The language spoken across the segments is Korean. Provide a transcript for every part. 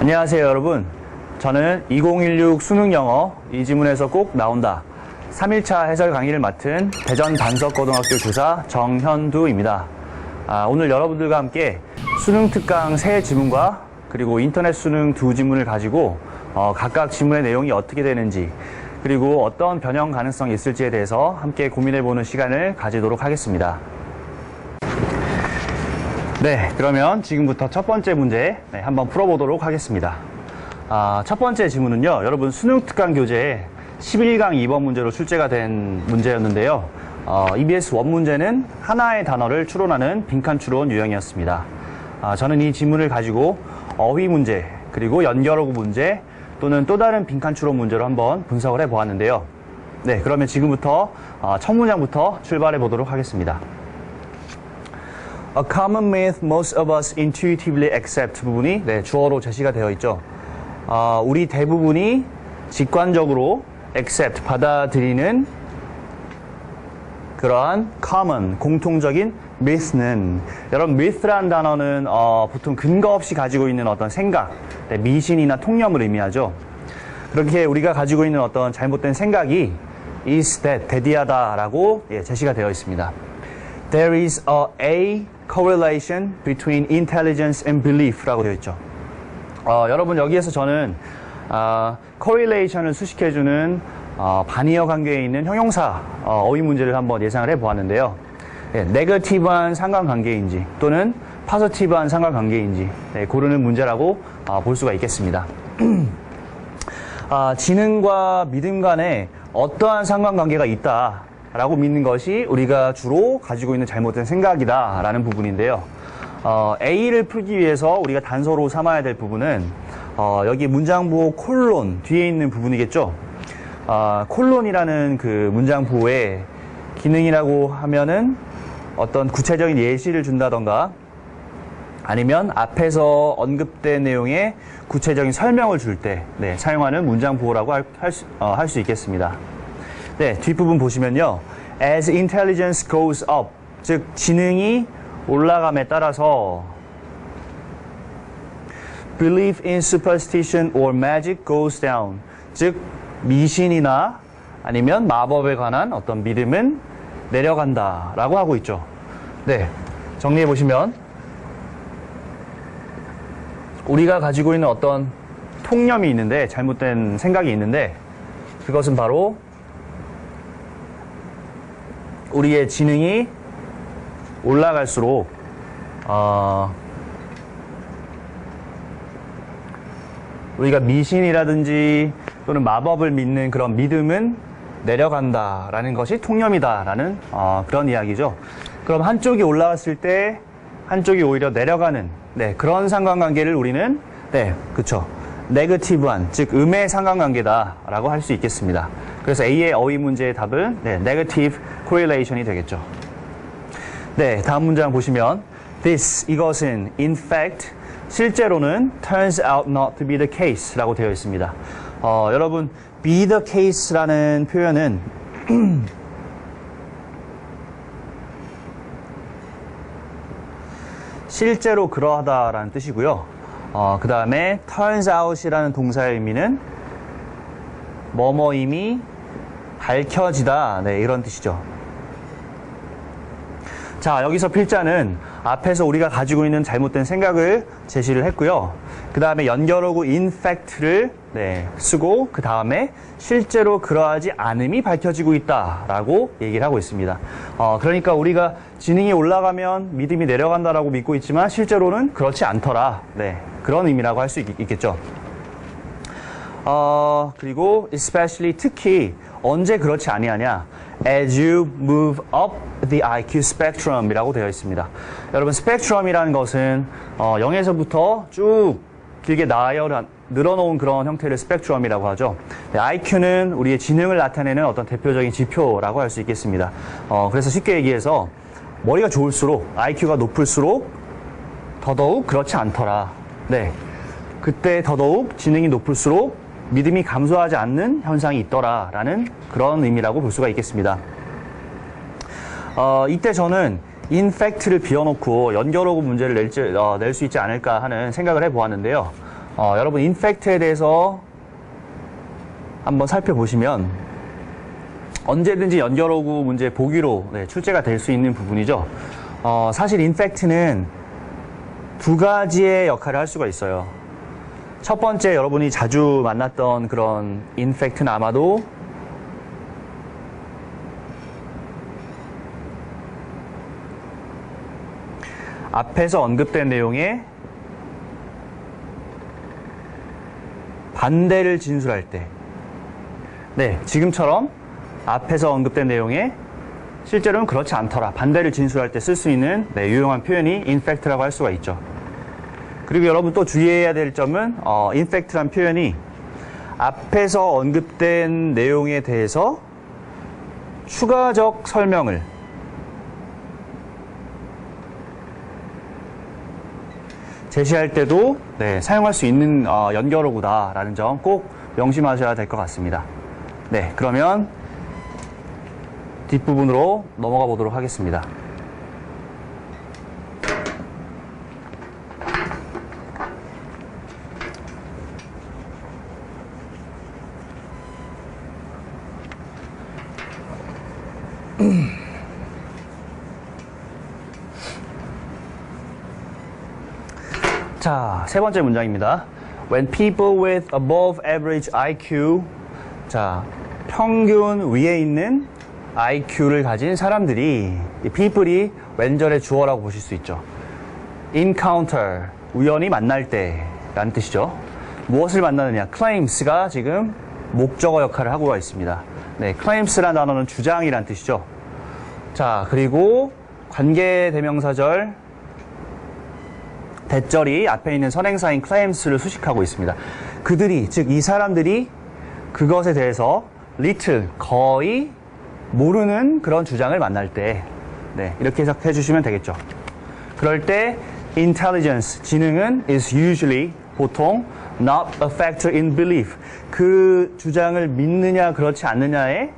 안녕하세요 여러분. 저는 2016 수능 영어 이 지문에서 꼭 나온다 3일차 해설 강의를 맡은 대전 반석고등학교 교사 정현두입니다. 오늘 여러분들과 함께 수능 특강 3지문과 그리고 인터넷 수능 2지문을 가지고 각각 지문의 내용이 어떻게 되는지 그리고 어떤 변형 가능성이 있을지에 대해서 함께 고민해보는 시간을 가지도록 하겠습니다. 네, 그러면 지금부터 첫 번째 문제 한번 풀어보도록 하겠습니다. 첫 번째 지문은요, 여러분 수능 특강 교재에 11강 2번 문제로 출제가 된 문제였는데요. EBS 원 문제는 하나의 단어를 추론하는 빈칸 추론 유형이었습니다. 저는 이 지문을 가지고 어휘 문제, 그리고 연결어구 문제, 또는 또 다른 빈칸 추론 문제로 한번 분석을 해보았는데요. 네, 그러면 지금부터 첫 문장부터 출발해 보도록 하겠습니다. A common myth most of us intuitively accept 부분이 주어로 제시가 되어 있죠. 우리 대부분이 직관적으로 accept, 받아들이는 그러한 common, 공통적인 myth는, 여러분 myth라는 단어는 보통 근거 없이 가지고 있는 어떤 생각, 미신이나 통념을 의미하죠. 그렇게 우리가 가지고 있는 어떤 잘못된 생각이 is that, 대디하다라고 제시가 되어 있습니다. There is a correlation between intelligence and belief라고 되어 있죠. 여러분 여기에서 저는 correlation을 수식해주는 반의어 관계에 있는 형용사 어휘 문제를 한번 예상을 해보았는데요. 네거티브한 상관관계인지 또는 파저티브한 상관관계인지 고르는 문제라고 볼 수가 있겠습니다. 지능과 믿음 간에 어떠한 상관관계가 있다라고 믿는 것이 우리가 주로 가지고 있는 잘못된 생각이다라는 부분인데요. A를 풀기 위해서 우리가 단서로 삼아야 될 부분은 여기 문장부호 콜론 뒤에 있는 부분이겠죠. 콜론이라는 그 문장부호의 기능이라고 하면은 어떤 구체적인 예시를 준다던가 아니면 앞에서 언급된 내용의 구체적인 설명을 줄 때 사용하는 문장부호라고 할 수 있겠습니다. 네, 뒷부분 보시면요. As intelligence goes up, 즉 지능이 올라감에 따라서 belief in superstition or magic goes down, 즉 미신이나 아니면 마법에 관한 어떤 믿음은 내려간다 라고 하고 있죠. 네, 정리해 보시면 우리가 가지고 있는 어떤 통념이 있는데, 잘못된 생각이 있는데, 그것은 바로 우리의 지능이 올라갈수록 우리가 미신이라든지 또는 마법을 믿는 그런 믿음은 내려간다라는 것이 통념이다라는 그런 이야기죠. 그럼 한쪽이 올라갔을 때 한쪽이 오히려 내려가는 그런 상관관계를 우리는 그쵸, 네거티브한, 즉 음의 상관관계다라고 할 수 있겠습니다. 그래서 A의 어휘 문제의 답은 negative correlation이 되겠죠. 네, 다음 문장 보시면 this, 이것은 in fact, 실제로는 turns out not to be the case 라고 되어 있습니다. 여러분 be the case라는 표현은 실제로 그러하다라는 뜻이고요. 그 다음에 turns out이라는 동사의 의미는 뭐뭐임이 밝혀지다, 이런 뜻이죠. 자, 여기서 필자는 앞에서 우리가 가지고 있는 잘못된 생각을 제시를 했고요. 그 다음에 연결어구 in fact를 쓰고 그 다음에 실제로 그러하지 않음이 밝혀지고 있다라고 얘기를 하고 있습니다. 그러니까 우리가 지능이 올라가면 믿음이 내려간다라고 믿고 있지만 실제로는 그렇지 않더라. 그런 의미라고 할 수 있겠죠. 그리고 especially, 특히 언제 그렇지 아니하냐, as you move up the IQ spectrum 이라고 되어 있습니다. 여러분 스펙트럼이라는 것은 0에서부터 쭉 길게 늘어놓은 그런 형태를 스펙트럼이라고 하죠. IQ는 우리의 지능을 나타내는 어떤 대표적인 지표라고 할 수 있겠습니다. 그래서 쉽게 얘기해서 머리가 좋을수록, IQ가 높을수록 더더욱 그렇지 않더라. 그때 더더욱 지능이 높을수록 믿음이 감소하지 않는 현상이 있더라라는 그런 의미라고 볼 수가 있겠습니다. 이때 저는 in fact를 비워놓고 연결어구 문제를 낼 수 있지 않을까 하는 생각을 해보았는데요. 여러분 인팩트에 대해서 한번 살펴보시면 언제든지 연결어구 문제 보기로 출제가 될 수 있는 부분이죠. 사실 인팩트는 두 가지의 역할을 할 수가 있어요. 첫 번째, 여러분이 자주 만났던 그런 인팩트는 아마도 앞에서 언급된 내용에 반대를 진술할 때, 지금처럼 앞에서 언급된 내용에 실제로는 그렇지 않더라, 반대를 진술할 때 쓸 수 있는 유용한 표현이 인팩트라고 할 수가 있죠. 그리고 여러분 또 주의해야 될 점은 인팩트란 표현이 앞에서 언급된 내용에 대해서 추가적 설명을 제시할 때도 사용할 수 있는 연결어구다라는 점 꼭 명심하셔야 될 것 같습니다. 그러면 뒷부분으로 넘어가 보도록 하겠습니다. 자, 세 번째 문장입니다. When people with above average IQ, 자, 평균 위에 있는 IQ를 가진 사람들이, 이 people이 왼절의 주어라고 보실 수 있죠. encounter, 우연히 만날 때 라는 뜻이죠. 무엇을 만나느냐? claims가 지금 목적어 역할을 하고 있습니다. claims라는 단어는 주장이라는 뜻이죠. 자, 그리고 관계대명사절 대절이 앞에 있는 선행사인 claims를 수식하고 있습니다. 그들이, 즉 이 사람들이 그것에 대해서 little, 거의 모르는 그런 주장을 만날 때, 이렇게 해석해 주시면 되겠죠. 그럴 때 intelligence, 지능은 is usually, 보통 not a factor in belief, 그 주장을 믿느냐 그렇지 않느냐에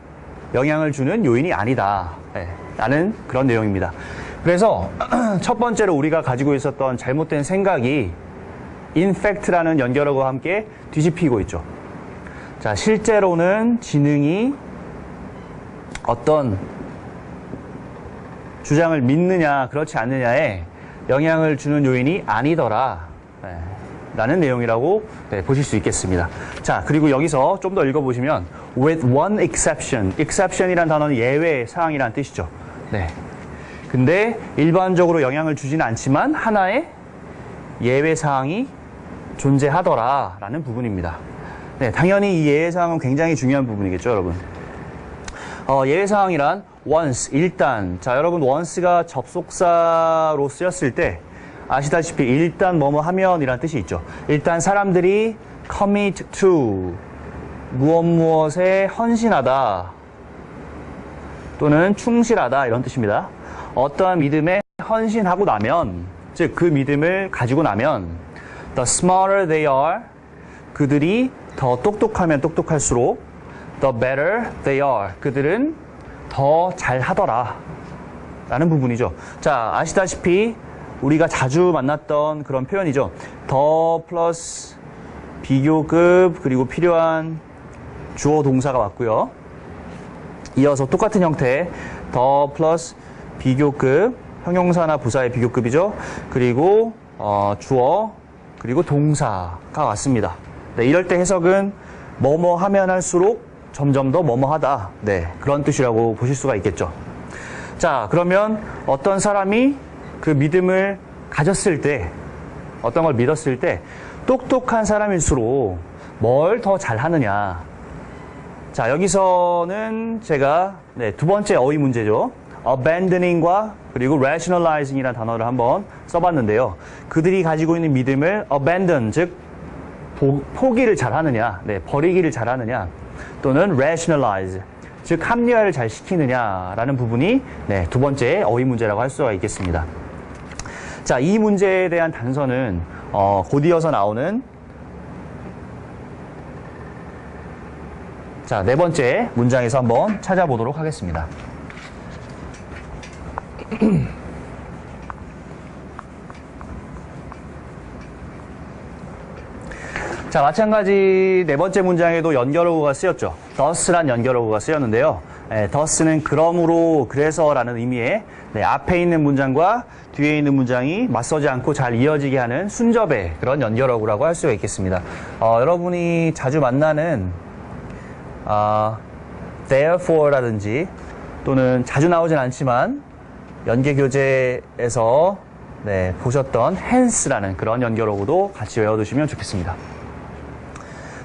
영향을 주는 요인이 아니다 라는 그런 내용입니다. 그래서 첫 번째로 우리가 가지고 있었던 잘못된 생각이 infact라는 연결어구와 함께 뒤집히고 있죠. 자, 실제로는 지능이 어떤 주장을 믿느냐 그렇지 않느냐에 영향을 주는 요인이 아니더라 라는 내용이라고 보실 수 있겠습니다. 자, 그리고 여기서 좀 더 읽어보시면 with one exception, exception이란 단어는 예외 사항이라는 뜻이죠. 근데 일반적으로 영향을 주지는 않지만 하나의 예외 사항이 존재하더라 라는 부분입니다. 당연히 이 예외 사항은 굉장히 중요한 부분이겠죠, 여러분. 예외 사항이란 once, 일단. 자, 여러분 once가 접속사로 쓰였을 때 아시다시피 일단 뭐뭐 하면이라는 뜻이 있죠. 일단 사람들이 commit to, 무엇에 헌신하다 또는 충실하다 이런 뜻입니다. 어떠한 믿음에 헌신하고 나면, 즉 그 믿음을 가지고 나면 the smarter they are, 그들이 더 똑똑하면 똑똑할수록 the better they are, 그들은 더 잘하더라 라는 부분이죠. 자, 아시다시피 우리가 자주 만났던 그런 표현이죠. 더 플러스 비교급 그리고 필요한 주어 동사가 왔고요. 이어서 똑같은 형태의 더 플러스 비교급, 형용사나 부사의 비교급이죠. 그리고 주어 그리고 동사가 왔습니다. 이럴 때 해석은 뭐뭐 하면 할수록 점점 더 뭐뭐 하다, 그런 뜻이라고 보실 수가 있겠죠. 자, 그러면 어떤 사람이 그 믿음을 가졌을 때, 어떤 걸 믿었을 때 똑똑한 사람일수록 뭘 더 잘하느냐. 자, 여기서는 제가 두 번째 어휘 문제죠. abandoning과 그리고 rationalizing이라는 단어를 한번 써봤는데요. 그들이 가지고 있는 믿음을 abandon, 즉 포기를 잘하느냐, 버리기를 잘하느냐, 또는 rationalize, 즉 합리화를 잘 시키느냐라는 부분이 두 번째 어휘 문제라고 할 수가 있겠습니다. 자, 이 문제에 대한 단서는 곧 이어서 나오는 자, 네 번째 문장에서 한번 찾아보도록 하겠습니다. 자, 마찬가지 네 번째 문장에도 연결어구가 쓰였죠. thus란 연결어구가 쓰였는데요. thus는 그러므로, 그래서라는 의미의 앞에 있는 문장과 뒤에 있는 문장이 맞서지 않고 잘 이어지게 하는 순접의 그런 연결어구라고 할 수가 있겠습니다. 여러분이 자주 만나는 therefore라든지 또는 자주 나오진 않지만 연계교재에서 보셨던 hence라는 그런 연결어구도 같이 외워두시면 좋겠습니다.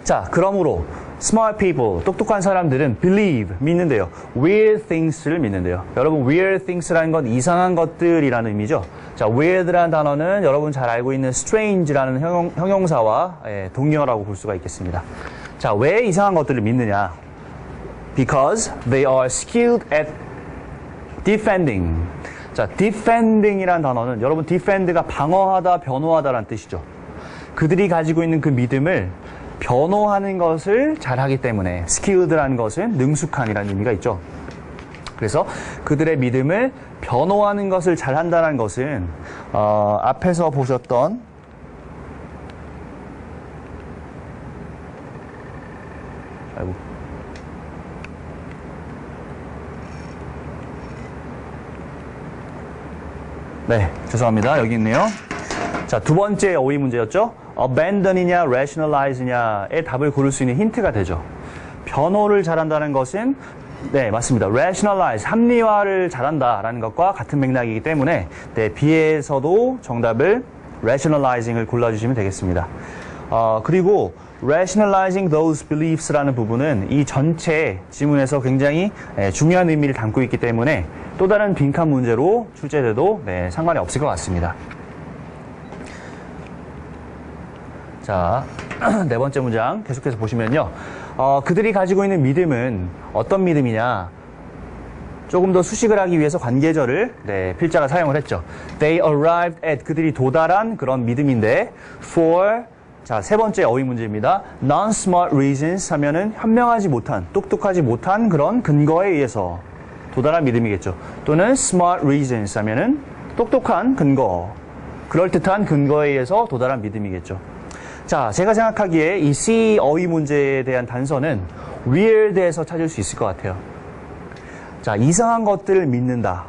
자, 그러므로 smart people, 똑똑한 사람들은 believe, 믿는데요. weird things를 믿는데요. 여러분, weird things라는 건 이상한 것들이라는 의미죠. 자, weird라는 단어는 여러분 잘 알고 있는 strange라는 형용사와 동의어라고 볼 수가 있겠습니다. 자, 왜 이상한 것들을 믿느냐? Because they are skilled at defending. 자, defending이라는 단어는 여러분 defend가 방어하다, 변호하다라는 뜻이죠. 그들이 가지고 있는 그 믿음을 변호하는 것을 잘하기 때문에 skilled라는 것은 능숙한이라는 의미가 있죠. 그래서 그들의 믿음을 변호하는 것을 잘한다는 것은 앞에서 보셨던 네, 죄송합니다. 여기 있네요. 자, 두 번째 어휘 문제였죠. abandon이냐 rationalize냐의 답을 고를 수 있는 힌트가 되죠. 변호를 잘한다는 것은 네, 맞습니다. rationalize, 합리화를 잘한다라는 것과 같은 맥락이기 때문에 B에서도 정답을 rationalizing을 골라주시면 되겠습니다. 그리고 rationalizing those beliefs라는 부분은 이 전체 지문에서 굉장히 중요한 의미를 담고 있기 때문에 또 다른 빈칸 문제로 출제돼도 상관이 없을 것 같습니다. 자, 네 번째 문장 계속해서 보시면요. 그들이 가지고 있는 믿음은 어떤 믿음이냐? 조금 더 수식을 하기 위해서 관계절을 필자가 사용을 했죠. They arrived at, 그들이 도달한 그런 믿음인데 for, 자, 세 번째 어휘 문제입니다. non-smart reasons 하면은 현명하지 못한, 똑똑하지 못한 그런 근거에 의해서 도달한 믿음이겠죠. 또는 smart reasons 하면은 똑똑한 근거, 그럴듯한 근거에 의해서 도달한 믿음이겠죠. 자, 제가 생각하기에 이 C 어휘 문제에 대한 단서는 weird에서 찾을 수 있을 것 같아요. 자, 이상한 것들을 믿는다.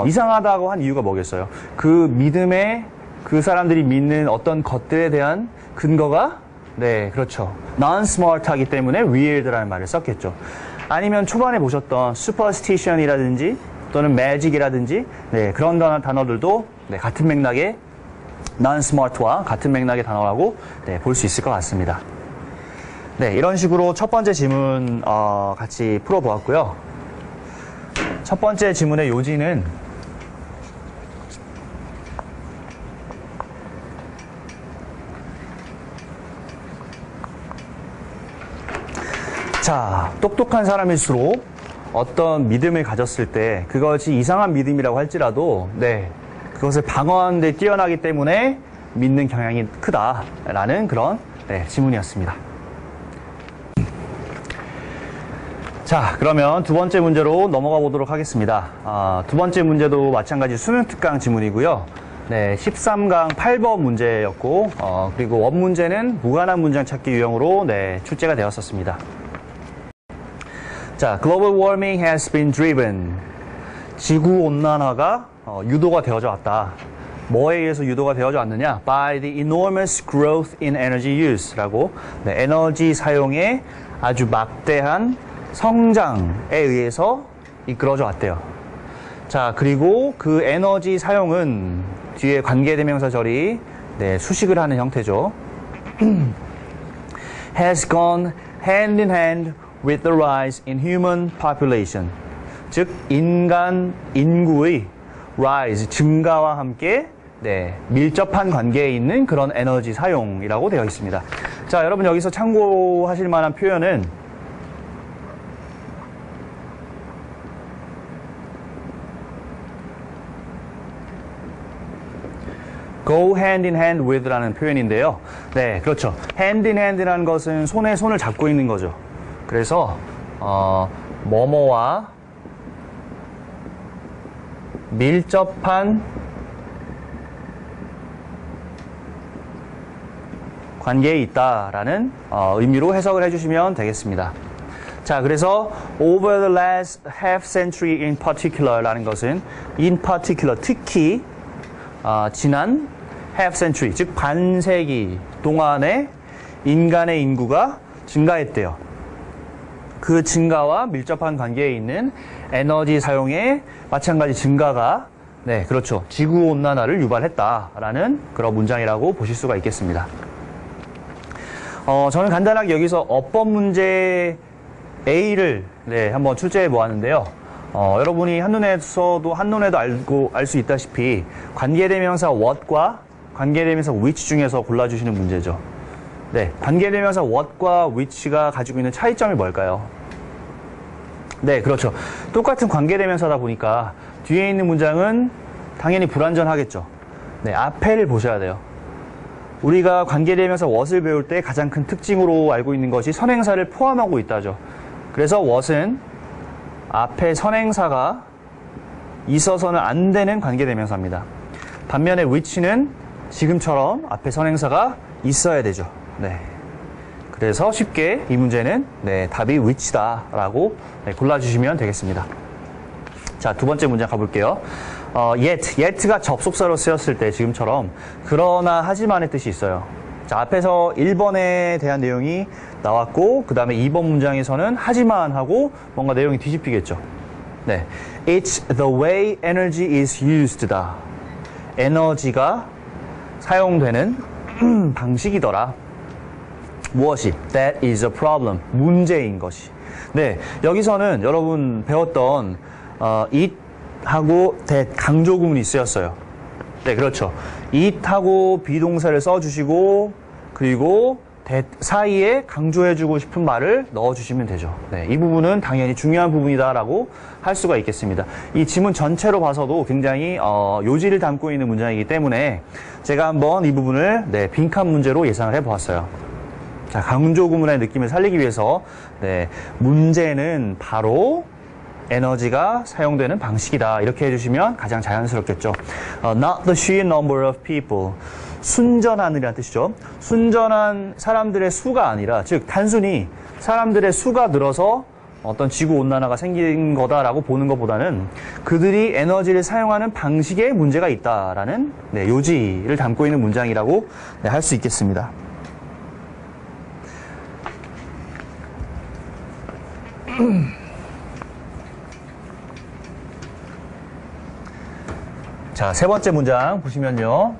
이상하다고 한 이유가 뭐겠어요? 그 믿음에 그 사람들이 믿는 어떤 것들에 대한 근거가 네, 그렇죠. non-smart하기 때문에 weird라는 말을 썼겠죠. 아니면 초반에 보셨던 superstition이라든지 또는 magic이라든지 그런 단어들도 같은 맥락의 non-smart와 같은 맥락의 단어라고 볼 수 있을 것 같습니다. 네, 이런 식으로 첫 번째 지문 같이 풀어보았고요. 첫 번째 지문의 요지는 자, 똑똑한 사람일수록 어떤 믿음을 가졌을 때 그것이 이상한 믿음이라고 할지라도 그것을 방어하는 데 뛰어나기 때문에 믿는 경향이 크다라는 그런 지문이었습니다. 자, 그러면 두 번째 문제로 넘어가 보도록 하겠습니다. 두 번째 문제도 마찬가지 수능 특강 지문이고요. 13강 8번 문제였고 그리고 원 문제는 무관한 문장 찾기 유형으로 출제가 되었었습니다. 자, global warming has been driven. 지구 온난화가 유도가 되어져 왔다. 뭐에 의해서 유도가 되어져 왔느냐? By the enormous growth in energy use라고 에너지 사용의 아주 막대한 성장에 의해서 이끌어져 왔대요. 자, 그리고 그 에너지 사용은 뒤에 관계대명사절이 수식을 하는 형태죠. has gone hand in hand with the rise in human population. 즉 인구의 rise, 증가와 함께 밀접한 관계에 있는 그런 에너지 사용이라고 되어 있습니다. 자, 여러분 여기서 참고하실 만한 표현은 go hand in hand with라는 표현인데요. 네, 그렇죠. hand in hand라는 것은 손에 손을 잡고 있는 거죠. 그래서 뭐뭐와 밀접한 관계에 있다라는 의미로 해석을 해주시면 되겠습니다. 자, 그래서 over the last half century in particular라는 것은 in particular, 특히 지난 half century, 즉 반세기 동안에 인간의 인구가 증가했대요. 그 증가와 밀접한 관계에 있는 에너지 사용의 마찬가지 증가가 네, 그렇죠. 지구온난화를 유발했다라는 그런 문장이라고 보실 수가 있겠습니다. 저는 간단하게 여기서 어법 문제 A를 네, 한번 출제해 보았는데요. 여러분이 한눈에도 알 수 있다시피 관계대명사 what과 관계대명사 which 중에서 골라주시는 문제죠. 네, 관계대명사 what과 which가 가지고 있는 차이점이 뭘까요? 네, 그렇죠. 똑같은 관계대명사다 보니까 뒤에 있는 문장은 당연히 불완전하겠죠. 네, 앞에를 보셔야 돼요. 우리가 관계대명사 what을 배울 때 가장 큰 특징으로 알고 있는 것이 선행사를 포함하고 있다죠. 그래서 what은 앞에 선행사가 있어서는 안 되는 관계대명사입니다. 반면에 which는 지금처럼 앞에 선행사가 있어야 되죠. 네. 그래서 쉽게 이 문제는 네, 답이 which다라고 네, 골라주시면 되겠습니다. 자, 두 번째 문제 가볼게요. yet가 접속사로 쓰였을 때 지금처럼 그러나 하지만의 뜻이 있어요. 자, 앞에서 1번에 대한 내용이 나왔고 그 다음에 2번 문장에서는 하지만 하고 뭔가 내용이 뒤집히겠죠. 네, It's the way energy is used다. 에너지가 사용되는 방식이더라. 무엇이? That is a problem. 문제인 것이. 네, 여기서는 여러분 배웠던 it하고 that 강조 구문이 쓰였어요. 네, 그렇죠. it하고 비동사를 써주시고 그리고 that 사이에 강조해주고 싶은 말을 넣어주시면 되죠. 네, 이 부분은 당연히 중요한 부분이다라고 할 수가 있겠습니다. 이 지문 전체로 봐서도 굉장히 요지를 담고 있는 문장이기 때문에 제가 한번 이 부분을 네, 빈칸 문제로 예상을 해보았어요. 자, 강조 구문의 느낌을 살리기 위해서 네, 문제는 바로 에너지가 사용되는 방식이다. 이렇게 해주시면 가장 자연스럽겠죠. Not the sheer number of people. 순전한이라는 뜻이죠. 순전한 사람들의 수가 아니라, 즉 단순히 사람들의 수가 늘어서 어떤 지구온난화가 생긴 거다라고 보는 것보다는 그들이 에너지를 사용하는 방식에 문제가 있다라는 네, 요지를 담고 있는 문장이라고 네, 할 수 있겠습니다. 자, 세 번째 문장 보시면요.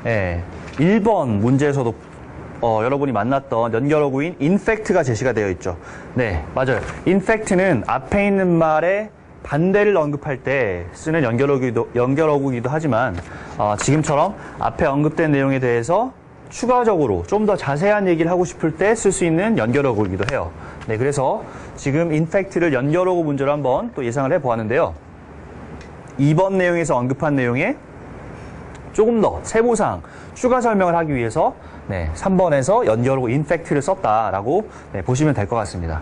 네, 1번 문제에서도 여러분이 만났던 연결어구인 in fact가 제시가 되어 있죠. 네, 맞아요. in fact는 앞에 있는 말의 반대를 언급할 때 쓰는 연결어구이기도 하지만 지금처럼 앞에 언급된 내용에 대해서 추가적으로 좀 더 자세한 얘기를 하고 싶을 때 쓸 수 있는 연결어구이기도 해요. 네, 그래서 지금 in fact를 연결어구 문제로 한번 또 예상을 해보았는데요. 2번 내용에서 언급한 내용에 조금 더 세부사항 추가 설명을 하기 위해서 네, 3번에서 연결어구 in fact를 썼다라고 네, 보시면 될 것 같습니다.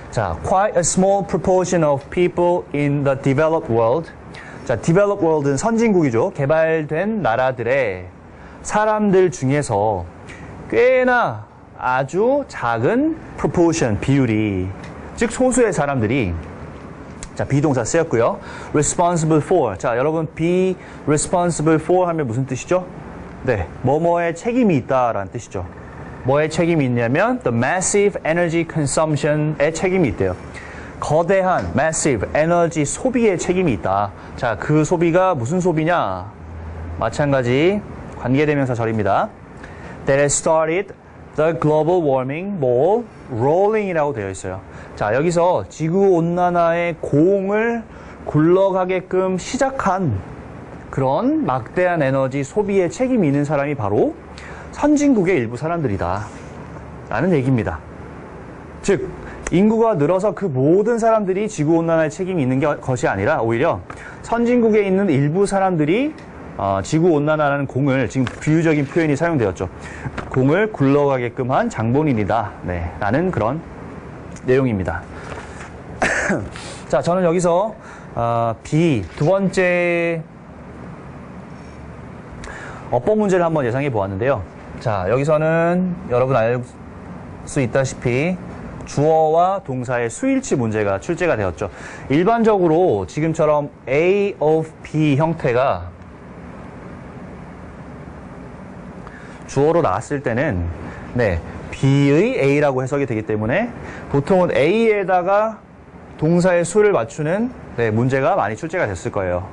자, quite a small proportion of people in the developed world. 자, developed world는 선진국이죠. 개발된 나라들의 사람들 중에서 꽤나 아주 작은 proportion, 비율이, 즉 소수의 사람들이 자, 비동사 쓰였고요. responsible for. 자, 여러분 be responsible for 하면 무슨 뜻이죠? 네, 뭐뭐에 책임이 있다라는 뜻이죠. 뭐에 책임이 있냐면 the massive energy consumption에 책임이 있대요. 거대한 massive 에너지 소비에 책임이 있다. 자, 그 소비가 무슨 소비냐? 마찬가지 관계대명사 절입니다. That has started the global warming ball rolling이라고 되어 있어요. 자, 여기서 지구온난화의 공을 굴러가게끔 시작한 그런 막대한 에너지 소비에 책임이 있는 사람이 바로 선진국의 일부 사람들이다 라는 얘기입니다. 즉 인구가 늘어서 그 모든 사람들이 지구온난화에 책임이 있는 것이 아니라 오히려 선진국에 있는 일부 사람들이 지구온난화라는 공을, 지금 비유적인 표현이 사용되었죠. 공을 굴러가게끔 한 장본인이다. 네, 라는 그런 내용입니다. 자, 저는 여기서 B, 두 번째 어법 문제를 한번 예상해 보았는데요. 자, 여기서는 여러분 알 수 있다시피 주어와 동사의 수일치 문제가 출제가 되었죠. 일반적으로 지금처럼 A of B 형태가 주어로 나왔을 때는 네, B의 A라고 해석이 되기 때문에 보통은 A에다가 동사의 수를 맞추는 네, 문제가 많이 출제가 됐을 거예요.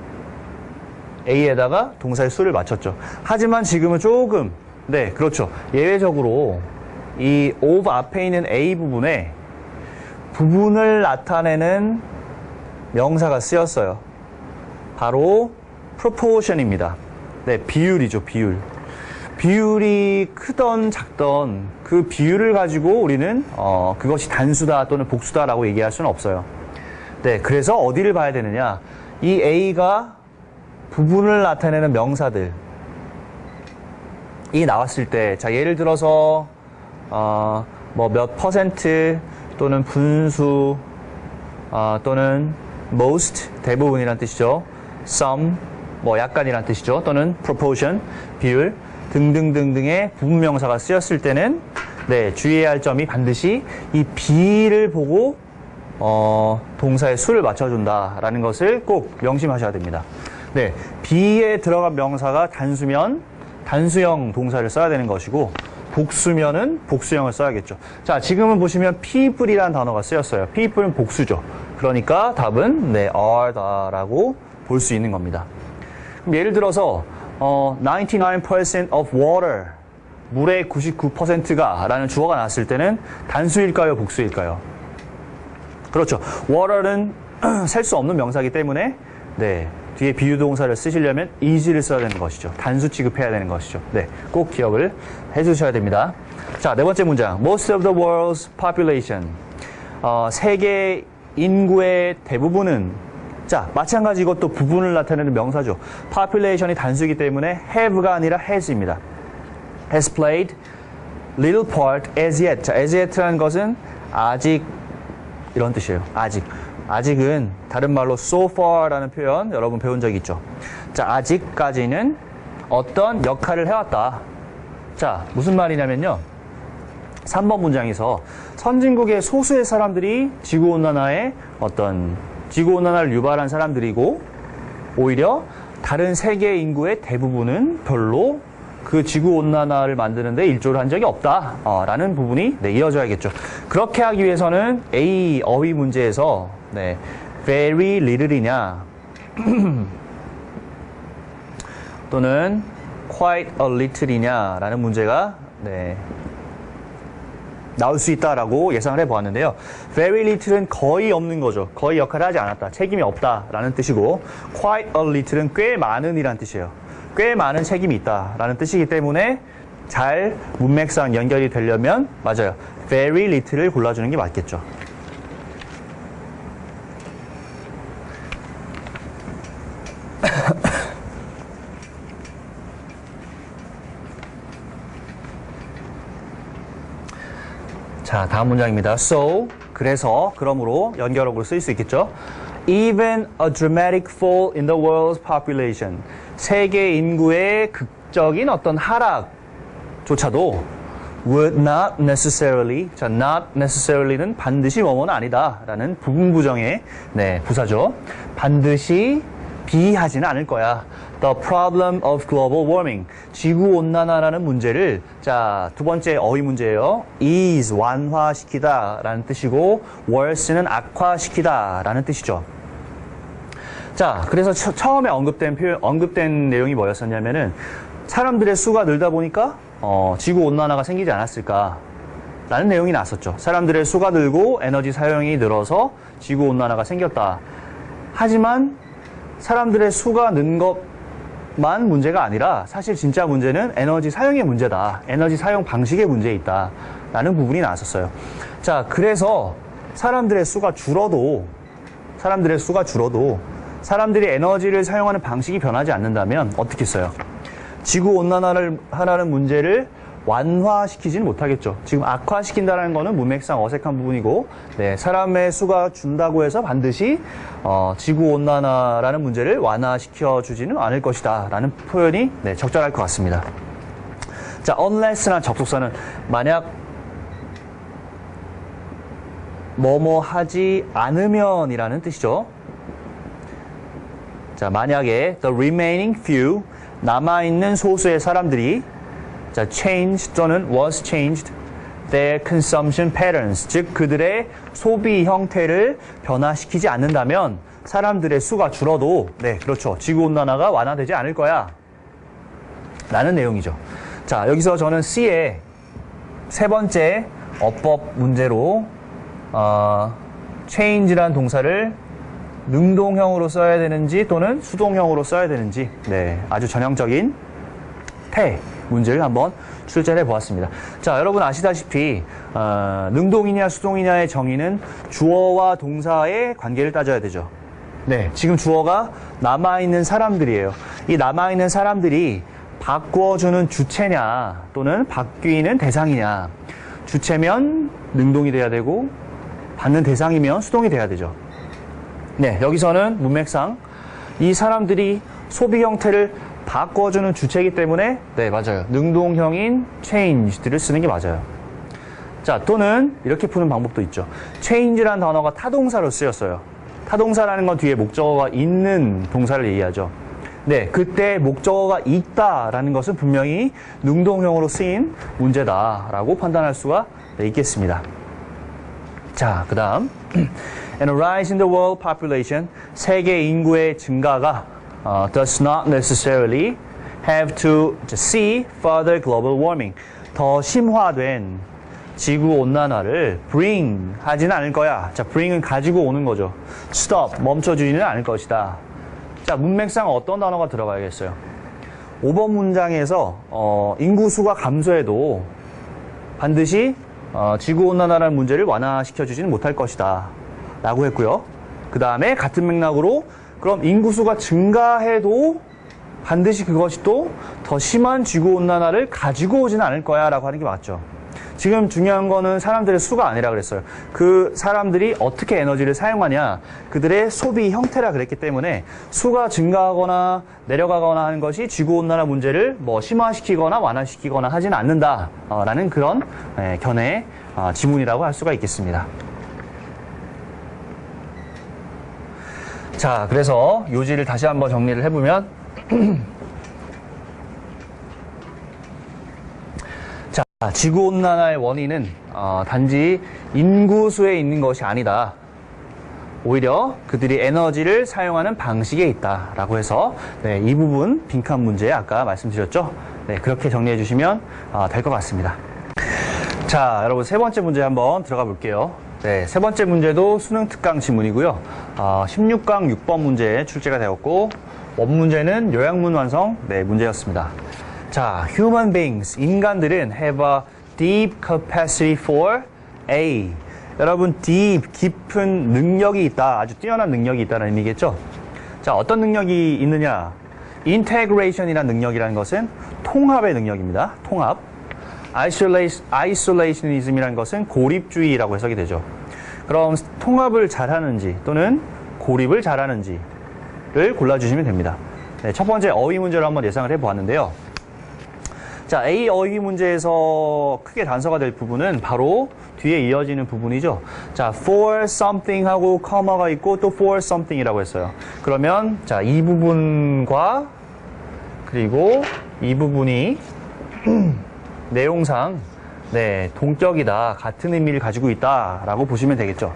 A에다가 동사의 수를 맞췄죠. 하지만 지금은 조금 네, 그렇죠. 예외적으로 이 of 앞에 있는 A 부분에 부분을 나타내는 명사가 쓰였어요. 바로 proportion입니다. 네, 비율이죠, 비율. 비율이 크던 작던 그 비율을 가지고 우리는 그것이 단수다 또는 복수다라고 얘기할 수는 없어요. 네, 그래서 어디를 봐야 되느냐? 이 A가 부분을 나타내는 명사들이 나왔을 때, 자, 예를 들어서 뭐 몇 퍼센트 또는 분수 또는 most 대부분이란 뜻이죠. some 뭐 약간이란 뜻이죠. 또는 proportion 비율 등등등등의 부분 명사가 쓰였을 때는 네, 주의해야 할 점이 반드시 이 B를 보고 동사의 수를 맞춰준다라는 것을 꼭 명심하셔야 됩니다. 네, B에 들어간 명사가 단수면 단수형 동사를 써야 되는 것이고 복수면은 복수형을 써야겠죠. 자, 지금은 보시면 people이라는 단어가 쓰였어요. people은 복수죠. 그러니까 답은 네, are다라고 볼 수 있는 겁니다. 그럼 예를 들어서 99% of water 물의 99%가 라는 주어가 나왔을 때는 단수일까요, 복수일까요? 그렇죠. water는 셀 수 없는 명사이기 때문에 네, 뒤에 비유동사를 쓰시려면 is를 써야 되는 것이죠. 단수 취급해야 되는 것이죠. 네, 꼭 기억을 해주셔야 됩니다. 자, 네 번째 문장. Most of the world's population. 세계 인구의 대부분은 자, 마찬가지 이것도 부분을 나타내는 명사죠. population이 단수이기 때문에 have가 아니라 has입니다. has played little part as yet. 자, as yet라는 것은 아직 이런 뜻이에요. 아직은 다른 말로 so far라는 표현 여러분 배운 적 있죠. 자, 아직까지는 어떤 역할을 해왔다. 자, 무슨 말이냐면요. 3번 문장에서 선진국의 소수의 사람들이 지구온난화의 지구온난화를 유발한 사람들이고 오히려 다른 세계 인구의 대부분은 별로 그 지구온난화를 만드는데 일조를 한 적이 없다 라는 부분이 네, 이어져야겠죠. 그렇게 하기 위해서는 A 어휘 문제에서 네, very little이냐 또는 quite a little이냐 라는 문제가 네, 나올 수 있다라고 예상을 해보았는데요. very little은 거의 없는 거죠. 거의 역할을 하지 않았다. 책임이 없다라는 뜻이고 quite a little은 꽤 많은 이란 뜻이에요. 꽤 많은 책임이 있다라는 뜻이기 때문에 잘 문맥상 연결이 되려면 맞아요. very little을 골라주는 게 맞겠죠. 자, 다음 문장입니다. So, 그래서, 그러므로 연결어구로 쓰일 수 있겠죠. Even a dramatic fall in the world's population. 세계 인구의 극적인 어떤 하락조차도 would not necessarily, 자, not necessarily,는 반드시 뭐뭐는 아니다 라는 부분부정의 네, 부사죠. 반드시 비하지는 않을 거야. The problem of global warming. 지구온난화라는 문제를 자, 두 번째 어휘 문제예요. is 완화시키다 라는 뜻이고 worse는 악화시키다 라는 뜻이죠. 자, 그래서 처음에 언급된 내용이 뭐였었냐면은 사람들의 수가 늘다 보니까 지구온난화가 생기지 않았을까 라는 내용이 나왔었죠. 사람들의 수가 늘고 에너지 사용이 늘어서 지구온난화가 생겼다. 하지만 사람들의 수가 는 것만 문제가 아니라 사실 진짜 문제는 에너지 사용의 문제다. 에너지 사용 방식의 문제에 있다. 라는 부분이 나왔었어요. 자, 그래서 사람들의 수가 줄어도 사람들이 에너지를 사용하는 방식이 변하지 않는다면 어떻게 써요? 지구온난화를 하라는 문제를 완화시키지는 못하겠죠. 지금 악화시킨다는 거는 문맥상 어색한 부분이고 네, 사람의 수가 준다고 해서 반드시 지구온난화라는 문제를 완화시켜주지는 않을 것이다 라는 표현이 네, 적절할 것 같습니다. 자, unless란 접속사는 만약 뭐뭐 하지 않으면이라는 뜻이죠. 자, 만약에 the remaining few 남아있는 소수의 사람들이 자, changed 또는 was changed their consumption patterns, 즉 그들의 소비 형태를 변화시키지 않는다면 사람들의 수가 줄어도 네, 그렇죠. 지구온난화가 완화되지 않을 거야 라는 내용이죠. 자, 여기서 저는 C의 세 번째 어법 문제로 change란 동사를 능동형으로 써야 되는지 또는 수동형으로 써야 되는지 네, 아주 전형적인 문제를 한번 출제를 해보았습니다. 자, 여러분 아시다시피 능동이냐 수동이냐의 정의는 주어와 동사의 관계를 따져야 되죠. 네, 지금 주어가 남아있는 사람들이에요. 이 남아있는 사람들이 바꿔주는 주체냐 또는 바뀌는 대상이냐. 주체면 능동이 돼야 되고 받는 대상이면 수동이 돼야 되죠. 네, 여기서는 문맥상 이 사람들이 소비 형태를 바꿔주는 주체이기 때문에 네, 맞아요. 능동형인 changed를 쓰는 게 맞아요. 자, 또는 이렇게 푸는 방법도 있죠. change라는 단어가 타동사로 쓰였어요. 타동사라는 건 뒤에 목적어가 있는 동사를 얘기하죠. 네, 그때 목적어가 있다라는 것은 분명히 능동형으로 쓰인 문제다라고 판단할 수가 있겠습니다. 자, 그 다음 And a rise in the world population, 세계 인구의 증가가 does not necessarily have to see further global warming. 더 심화된 지구온난화를 bring 하지는 않을 거야. 자, bring은 가지고 오는 거죠. stop, 멈춰주지는 않을 것이다. 자, 문맥상 어떤 단어가 들어가야겠어요? 5번 문장에서 인구수가 감소해도 반드시 지구온난화라는 문제를 완화시켜주지는 못할 것이다 라고 했고요. 그 다음에 같은 맥락으로 그럼 인구수가 증가해도 반드시 그것이 또 더 심한 지구온난화를 가지고 오지는 않을 거야 라고 하는 게 맞죠. 지금 중요한 거는 사람들의 수가 아니라 그랬어요. 그 사람들이 어떻게 에너지를 사용하냐, 그들의 소비 형태라 그랬기 때문에 수가 증가하거나 내려가거나 하는 것이 지구온난화 문제를 뭐 심화시키거나 완화시키거나 하지는 않는다라는 그런 견해의 지문이라고 할 수가 있겠습니다. 자, 그래서 요지를 다시 한번 정리를 해보면 자, 지구온난화의 원인은 단지 인구수에 있는 것이 아니다. 오히려 그들이 에너지를 사용하는 방식에 있다라고 해서 네, 이 부분 빈칸 문제 아까 말씀드렸죠? 네, 그렇게 정리해 주시면 될 것 같습니다. 자, 여러분 세 번째 문제 한번 들어가 볼게요. 네, 세 번째 문제도 수능 특강 지문이고요. 16강 6번 문제 출제가 되었고 원문제는 요약문 완성 문제였습니다. 자, human beings, 인간들은 have a deep capacity for A. 여러분, deep, 깊은 능력이 있다. 아주 뛰어난 능력이 있다는 의미겠죠? 자, 어떤 능력이 있느냐? integration이라는 능력이라는 것은 통합의 능력입니다. 통합. isolationism이라는 것은 고립주의라고 해석이 되죠. 그럼 통합을 잘하는지 또는 고립을 잘하는지를 골라주시면 됩니다. 네, 첫 번째 어휘 문제를 한번 예상을 해보았는데요. 자, A 어휘 문제에서 크게 단서가 될 부분은 바로 뒤에 이어지는 부분이죠. 자, for something 하고 커머가 있고 또 for something이라고 했어요. 그러면 자, 이 부분과 그리고 이 부분이 내용상 동격이다, 같은 의미를 가지고 있다라고 보시면 되겠죠.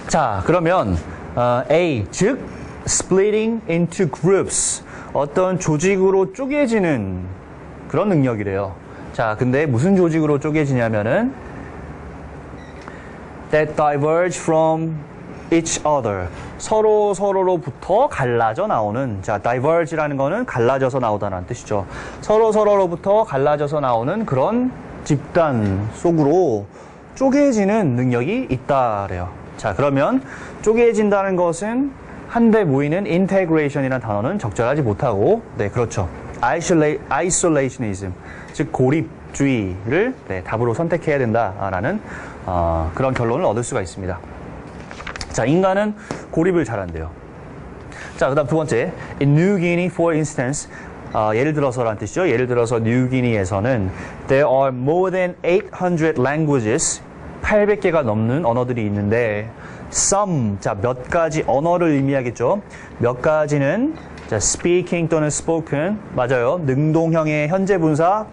자, 그러면 A, 즉 splitting into groups, 어떤 조직으로 쪼개지는 그런 능력이래요. 자, 근데 무슨 조직으로 쪼개지냐면은 that diverge from each other, 서로로부터 갈라져 나오는, 자, diverge라는 거는 갈라져서 나오다라는 뜻이죠. 서로로부터 갈라져서 나오는 그런 집단 속으로 쪼개지는 능력이 있다래요. 자, 그러면 쪼개진다는 것은 한데 모이는 integration이라는 단어는 적절하지 못하고, 네, 그렇죠. isolationism, 즉 고립주의를 답으로 선택해야 된다라는 그런 결론을 얻을 수가 있습니다. 자, 인간은 고립을 잘한대요. 자, 그 다음 두 번째. In New Guinea, for instance, 예를 들어서란 뜻이죠. 예를 들어서 뉴기니에서는 there are more than 800 languages 800개가 넘는 언어들이 있는데 some 자 몇 가지 언어를 의미하겠죠. 몇 가지는 자 speaking 또는 spoken 맞아요. 능동형의 현재 분사,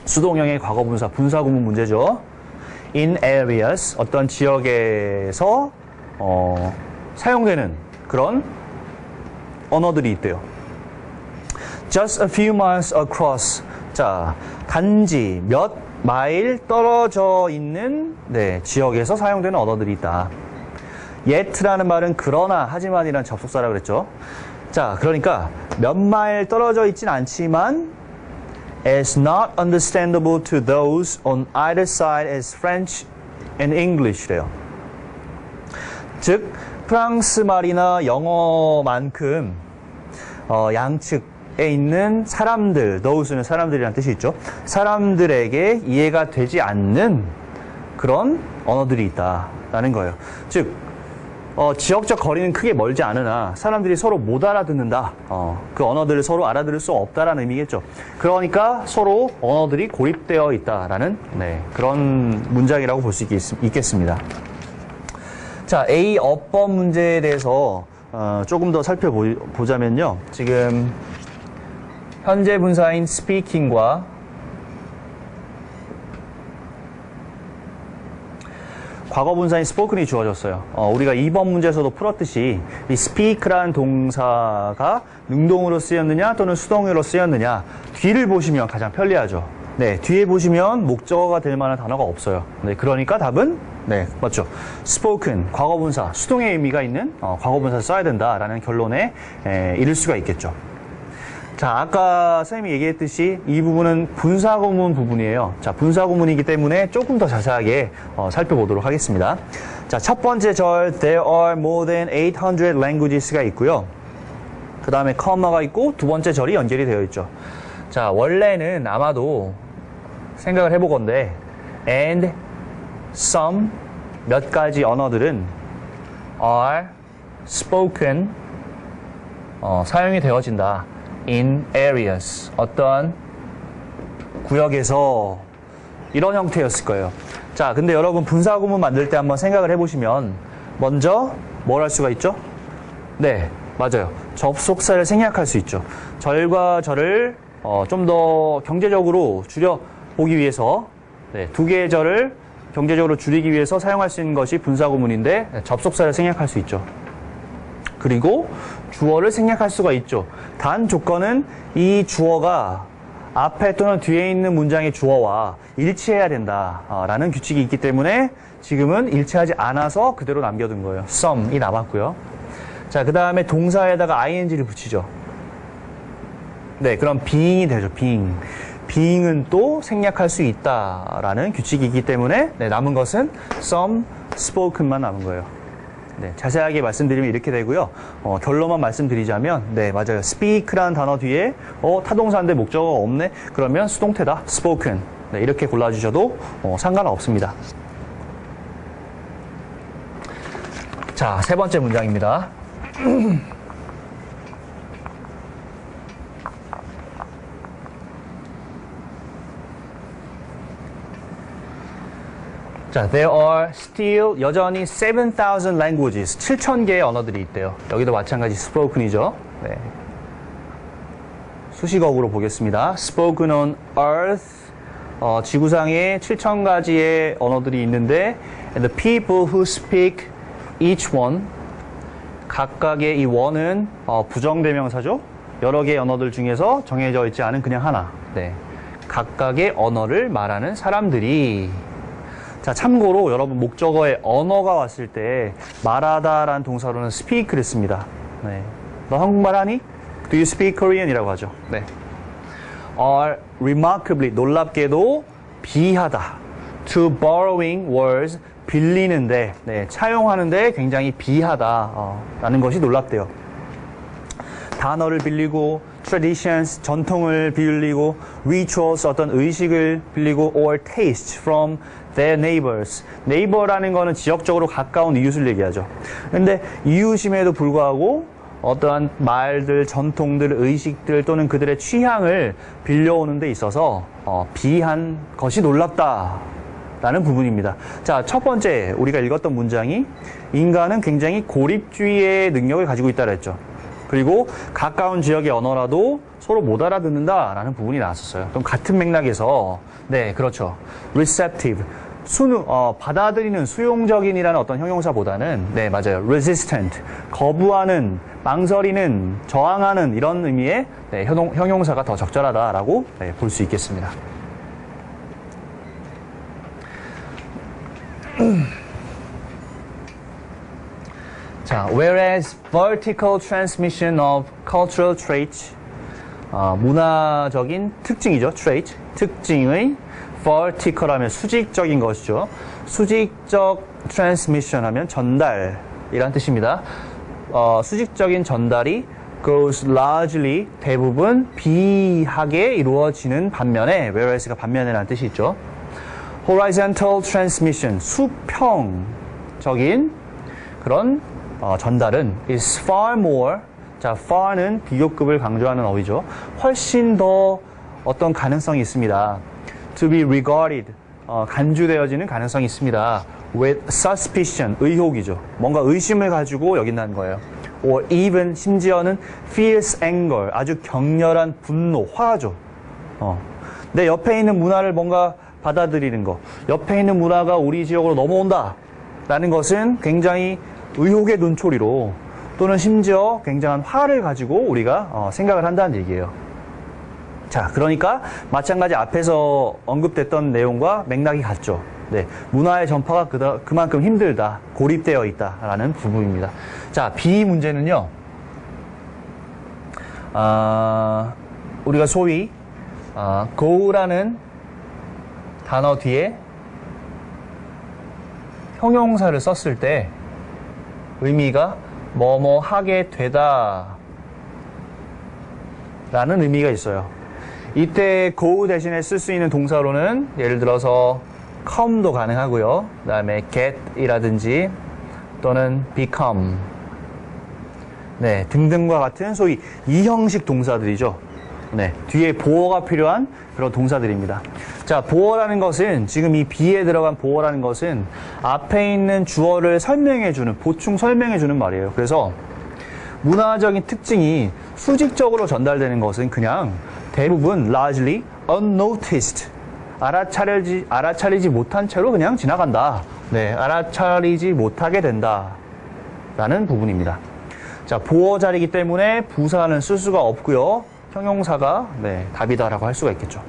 수동형의 과거 분사, 분사 구문 문제죠. in areas 어떤 지역에서 사용되는 그런 언어들이 있대요. Just a few miles across. 자, 단지 몇 마일 떨어져 있는 지역에서 사용되는 언어들이 있다. yet라는 말은 그러나 하지만이란 접속사라고 그랬죠. 자, 그러니까 몇 마일 떨어져 있진 않지만 as not understandable to those on either side as French and English래요. 즉 프랑스 말이나 영어만큼 양측에 있는 사람들, thos는 사람들이라는 뜻이 있죠. 사람들에게 이해가 되지 않는 그런 언어들이 있다라는 거예요. 즉 지역적 거리는 크게 멀지 않으나 사람들이 서로 못 알아듣는다. 그 언어들을 서로 알아들을 수 없다라는 의미겠죠. 그러니까 서로 언어들이 고립되어 있다라는 그런 문장이라고 볼 수 있겠습니다. 자, A 어법 문제에 대해서 조금 더 살펴보자면요. 지금 현재 분사인 speaking과 과거 분사인 spoken이 주어졌어요. 우리가 2번 문제에서도 풀었듯이 이 speak라는 동사가 능동으로 쓰였느냐 또는 수동으로 쓰였느냐 뒤를 보시면 가장 편리하죠. 네, 뒤에 보시면 목적어가 될 만한 단어가 없어요. 네, 그러니까 답은 맞죠. spoken, 과거 분사, 수동의 의미가 있는 과거 분사를 써야 된다라는 결론에 이를 수가 있겠죠. 자, 아까 선생님이 얘기했듯이 이 부분은 분사구문 부분이에요. 자, 분사구문이기 때문에 조금 더 자세하게 살펴보도록 하겠습니다. 자, 첫 번째 절 there are more than 800 languages가 있고요. 그 다음에 comma가 있고 두 번째 절이 연결이 되어 있죠. 자, 원래는 아마도 생각을 해볼 건데 and some 몇 가지 언어들은 are spoken 사용이 되어진다. in areas 어떤 구역에서 이런 형태였을 거예요. 자, 근데 여러분 분사구문 만들 때 한번 생각을 해보시면 먼저 뭘 할 수가 있죠? 네, 맞아요. 접속사를 생략할 수 있죠. 절과 절을 좀 더 경제적으로 줄여보기 위해서 두 개의 절을 경제적으로 줄이기 위해서 사용할 수 있는 것이 분사구문인데 접속사를 생략할 수 있죠. 그리고 주어를 생략할 수가 있죠. 단 조건은 이 주어가 앞에 또는 뒤에 있는 문장의 주어와 일치해야 된다라는 규칙이 있기 때문에 지금은 일치하지 않아서 그대로 남겨둔 거예요. some이 남았고요. 자, 그 다음에 동사에다가 ing를 붙이죠. 네, 그럼 being이 되죠. being은 또 생략할 수 있다라는 규칙이 있기 때문에 남은 것은 some, spoken만 남은 거예요. 네, 자세하게 말씀드리면 이렇게 되고요. 결론만 말씀드리자면, 맞아요. speak라는 단어 뒤에, 타동사인데 목적어가 없네? 그러면 수동태다. spoken. 네, 이렇게 골라주셔도, 상관없습니다. 자, 세 번째 문장입니다. 자, there are still 여전히 7,000 languages, 7,000개의 언어들이 있대요. 여기도 마찬가지 spoken이죠. 네. 수식어구로 보겠습니다. spoken on earth, 지구상에 7,000가지의 언어들이 있는데 and the people who speak each one, 각각의 이 one은 부정대명사죠. 여러 개의 언어들 중에서 정해져 있지 않은 그냥 하나. 네. 각각의 언어를 말하는 사람들이 자, 참고로 여러분 목적어에 언어가 왔을 때 말하다라는 동사로는 speak를 씁니다. 네. 너 한국말 하니? Do you speak Korean? 이라고 하죠. 네. are remarkably 놀랍게도 비하다. to borrowing words 빌리는데 차용하는데 굉장히 비하다 라는 것이 놀랍대요. 단어를 빌리고 traditions 전통을 빌리고 rituals 어떤 의식을 빌리고 or taste from their neighbors. neighbor라는 거는 지역적으로 가까운 이웃을 얘기하죠. 근데 이웃임에도 불구하고 어떠한 말들, 전통들, 의식들 또는 그들의 취향을 빌려오는 데 있어서 비한 것이 놀랍다 라는 부분입니다. 자, 첫 번째 우리가 읽었던 문장이 인간은 굉장히 고립주의의 능력을 가지고 있다고 했죠. 그리고 가까운 지역의 언어라도 서로 못 알아듣는다라는 부분이 나왔었어요. 그럼 같은 맥락에서 네, 그렇죠. receptive, 받아들이는 수용적인이라는 어떤 형용사보다는 네, 맞아요. resistant, 거부하는, 망설이는, 저항하는 이런 의미의 네, 형용사가 더 적절하다라고 네, 볼 수 있겠습니다. 자, whereas vertical transmission of cultural traits, 문화적인 특징이죠. trait, 특징의 vertical 하면 수직적인 것이죠. 수직적 transmission 하면 전달이란 뜻입니다. 수직적인 전달이 goes largely, 대부분 비하게 이루어지는 반면에, whereas가 반면에라는 뜻이 있죠. horizontal transmission, 수평적인 그런 전달은 is far more, 자, far는 비교급을 강조하는 어휘죠. 훨씬 더 어떤 가능성이 있습니다. to be regarded, 간주되어지는 가능성이 있습니다. with suspicion, 의혹이죠. 뭔가 의심을 가지고 여긴다는 거예요. or even, 심지어는 fierce anger, 아주 격렬한 분노, 화죠. 내 옆에 있는 문화를 뭔가 받아들이는 거, 옆에 있는 문화가 우리 지역으로 넘어온다 라는 것은 굉장히 의혹의 눈초리로 또는 심지어 굉장한 화를 가지고 우리가 생각을 한다는 얘기예요. 자, 그러니까 마찬가지 앞에서 언급됐던 내용과 맥락이 같죠. 네, 문화의 전파가 그만큼 힘들다, 고립되어 있다라는 부분입니다. 자, B 문제는요. 우리가 소위 go라는 단어 뒤에 형용사를 썼을 때 의미가 뭐뭐 하게 되다 라는 의미가 있어요. 이때 go 대신에 쓸 수 있는 동사로는 예를 들어서 come도 가능하고요. 그 다음에 get이라든지 또는 become, 네, 등등과 같은 소위 이형식 동사들이죠. 네, 뒤에 보어가 필요한 그런 동사들입니다. 자, 보어라는 것은, 지금 이 B에 들어간 보어라는 것은 앞에 있는 주어를 설명해주는, 보충 설명해주는 말이에요. 그래서 문화적인 특징이 수직적으로 전달되는 것은 그냥 대부분 largely unnoticed, 알아차리지 못한 채로 그냥 지나간다. 네, 알아차리지 못하게 된다 라는 부분입니다. 자, 보어 자리이기 때문에 부사는 쓸 수가 없고요. 형용사가 네, 답이다라고 할 수가 있겠죠.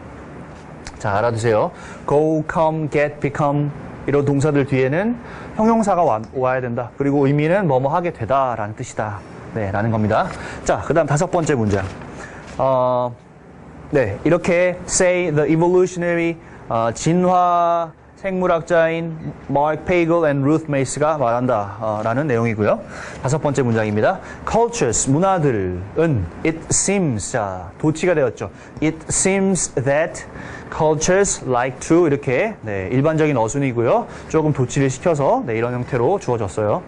자, 알아두세요. go, come, get, become 이런 동사들 뒤에는 형용사가 와야 된다. 그리고 의미는 뭐뭐 하게 되다라는 뜻이다. 네, 라는 겁니다. 자, 그 다음 다섯 번째 문장. 네, 이렇게 say the evolutionary, 진화 생물학자인 Mark Pagel and Ruth Mace가 말한다 라는 내용이고요. 다섯 번째 문장입니다. Cultures, 문화들은 it seems, 자, 도치가 되었죠. It seems that cultures like to, 이렇게 네, 일반적인 어순이고요. 조금 도치를 시켜서 네, 이런 형태로 주어졌어요.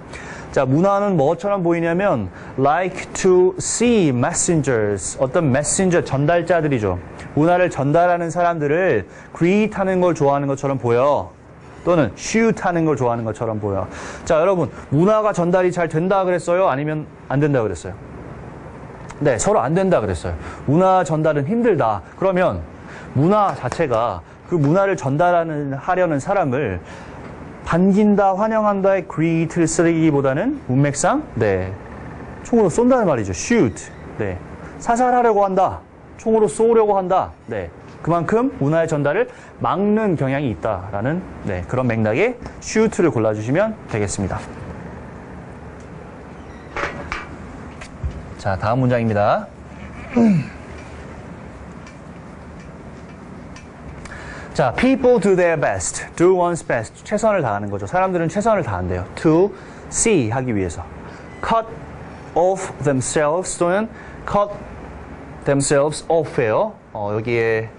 자, 문화는 뭐처럼 보이냐면 like to see messengers, 어떤 메신저, 전달자들이죠. 문화를 전달하는 사람들을 greet하는 걸 좋아하는 것처럼 보여. 또는 shoot하는 걸 좋아하는 것처럼 보여. 자, 여러분, 문화가 전달이 잘 된다 그랬어요? 아니면 안 된다 그랬어요? 네, 서로 안 된다 그랬어요. 문화 전달은 힘들다. 그러면 문화 자체가 그 문화를 하려는 사람을 반긴다, 환영한다의 greet를 쓰기보다는 문맥상 네, 총으로 쏜다는 말이죠. shoot. 네, 사살하려고 한다. 총으로 쏘려고 한다. 네, 그만큼 문화의 전달을 막는 경향이 있다라는 네, 그런 맥락의 shoot를 골라주시면 되겠습니다. 자, 다음 문장입니다. 자, people do their best, do one's best, 최선을 다하는 거죠. 사람들은 최선을 다한대요. to see, 하기 위해서. cut off themselves 또는 cut themselves off예요. 여기에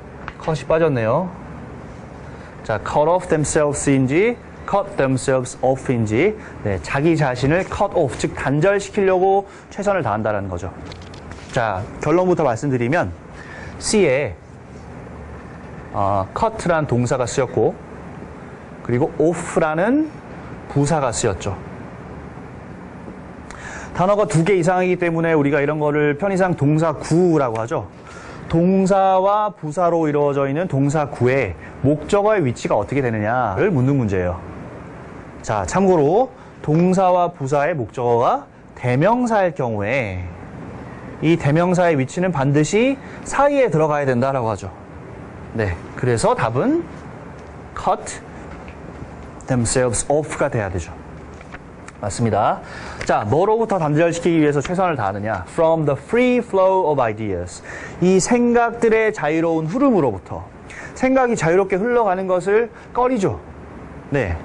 cut이 빠졌네요. 자, cut off themselves인지 cut themselves off인지, 네, 자기 자신을 cut off, 즉 단절시키려고 최선을 다한다는 거죠. 자, 결론부터 말씀드리면 C에 cut란 동사가 쓰였고, 그리고 off라는 부사가 쓰였죠. 단어가 2개 이상이기 때문에 우리가 이런 거를 편의상 동사구라고 하죠. 동사와 부사로 이루어져 있는 동사구의 목적어의 위치가 어떻게 되느냐를 묻는 문제예요. 자, 참고로 동사와 부사의 목적어가 대명사일 경우에 이 대명사의 위치는 반드시 사이에 들어가야 된다라고 하죠. 네, 그래서 답은 cut themselves off가 돼야 되죠. 맞습니다. 자, 뭐로부터 단절시키기 위해서 최선을 다하느냐? From the free flow of ideas. 이 생각들의 자유로운 흐름으로부터. 생각이 자유롭게 흘러가는 것을 꺼리죠. 네.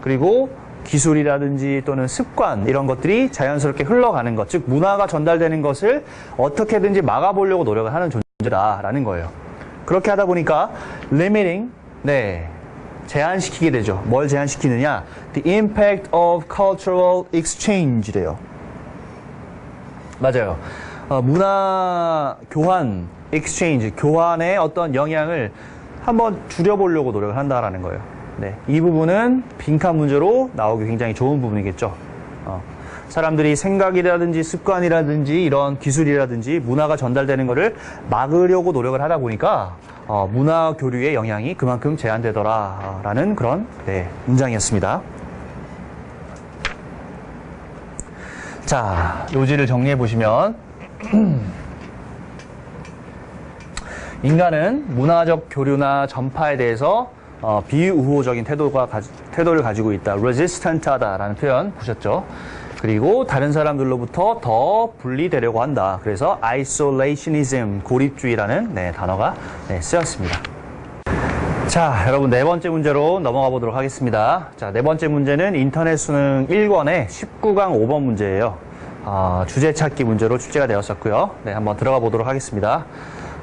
그리고 기술이라든지 또는 습관 이런 것들이 자연스럽게 흘러가는 것, 즉 문화가 전달되는 것을 어떻게든지 막아보려고 노력을 하는 존재다라는 거예요. 그렇게 하다 보니까 limiting, 네, 제한시키게 되죠. 뭘 제한시키느냐? The impact of cultural exchange래요. 맞아요. 문화 교환, exchange, 교환의 어떤 영향을 한번 줄여보려고 노력을 한다라는 거예요. 네, 이 부분은 빈칸 문제로 나오기 굉장히 좋은 부분이겠죠. 사람들이 생각이라든지 습관이라든지 이런 기술이라든지 문화가 전달되는 것을 막으려고 노력을 하다 보니까 문화 교류의 영향이 그만큼 제한되더라라는 그런 문장이었습니다. 자, 요지를 정리해 보시면 인간은 문화적 교류나 전파에 대해서 비우호적인 태도를 가지고 있다. resistant하다라는 표현 보셨죠? 그리고 다른 사람들로부터 더 분리되려고 한다. 그래서 isolationism, 고립주의라는 단어가 쓰였습니다. 자, 여러분 네 번째 문제로 넘어가 보도록 하겠습니다. 자, 네 번째 문제는 인터넷 수능 1권의 19강 5번 문제예요. 주제 찾기 문제로 출제가 되었었고요. 네, 한번 들어가 보도록 하겠습니다.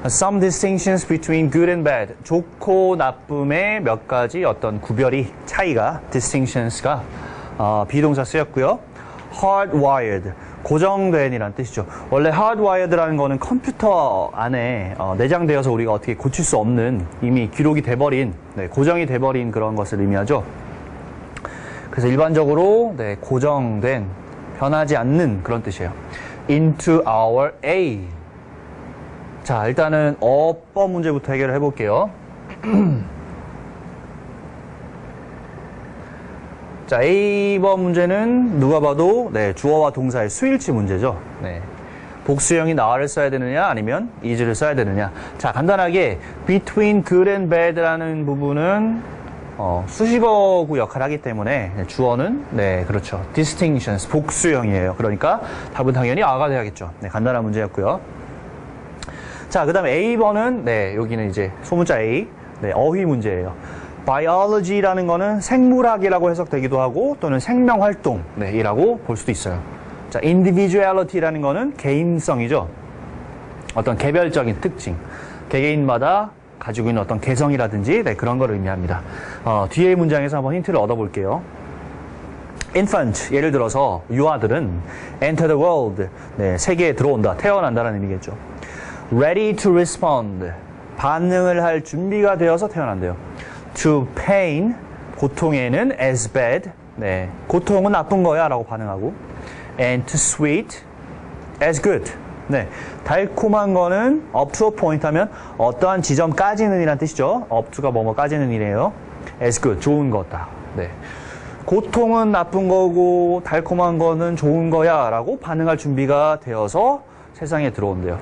Some distinctions between good and bad. 좋고 나쁨의 몇 가지 어떤 구별이, 차이가, distinctions가 비동사 쓰였고요. hardwired, 고정된이라는 뜻이죠. 원래 hardwired라는 거는 컴퓨터 안에 내장되어서 우리가 어떻게 고칠 수 없는, 이미 기록이 돼버린, 고정이 돼버린 그런 것을 의미하죠. 그래서 일반적으로 고정된, 변하지 않는 그런 뜻이에요. into our A. 자, 일단은 어법 문제부터 해결을 해볼게요. 자, A번 문제는 누가 봐도 주어와 동사의 수일치 문제죠. 복수형인 are를 써야 되느냐 아니면 is를 써야 되느냐. 자, 간단하게 between good and bad라는 부분은 수식어구 역할을 하기 때문에 주어는 그렇죠. distinctions, 복수형이에요. 그러니까 답은 당연히 a가 돼야겠죠. 간단한 문제였고요. 자, 그 다음에 A번은 여기는 이제 소문자 A, 어휘 문제예요. biology라는 거는 생물학이라고 해석되기도 하고 또는 생명활동이라고 볼 수도 있어요. 자, individuality라는 거는 개인성이죠. 어떤 개별적인 특징, 개개인마다 가지고 있는 어떤 개성이라든지 그런 걸 의미합니다. 뒤에 문장에서 한번 힌트를 얻어볼게요. infant, 예를 들어서 유아들은 enter the world, 세계에 들어온다, 태어난다는 의미겠죠. ready to respond, 반응을 할 준비가 되어서 태어난대요. to pain, 고통에는 as bad, 고통은 나쁜 거야 라고 반응하고, and to sweet, as good, 달콤한 거는 up to a point 하면 어떠한 지점까지는 이란 뜻이죠. up to가 뭐뭐까지는 이래요. as good, 좋은 거다. 고통은 나쁜 거고 달콤한 거는 좋은 거야 라고 반응할 준비가 되어서 세상에 들어온대요.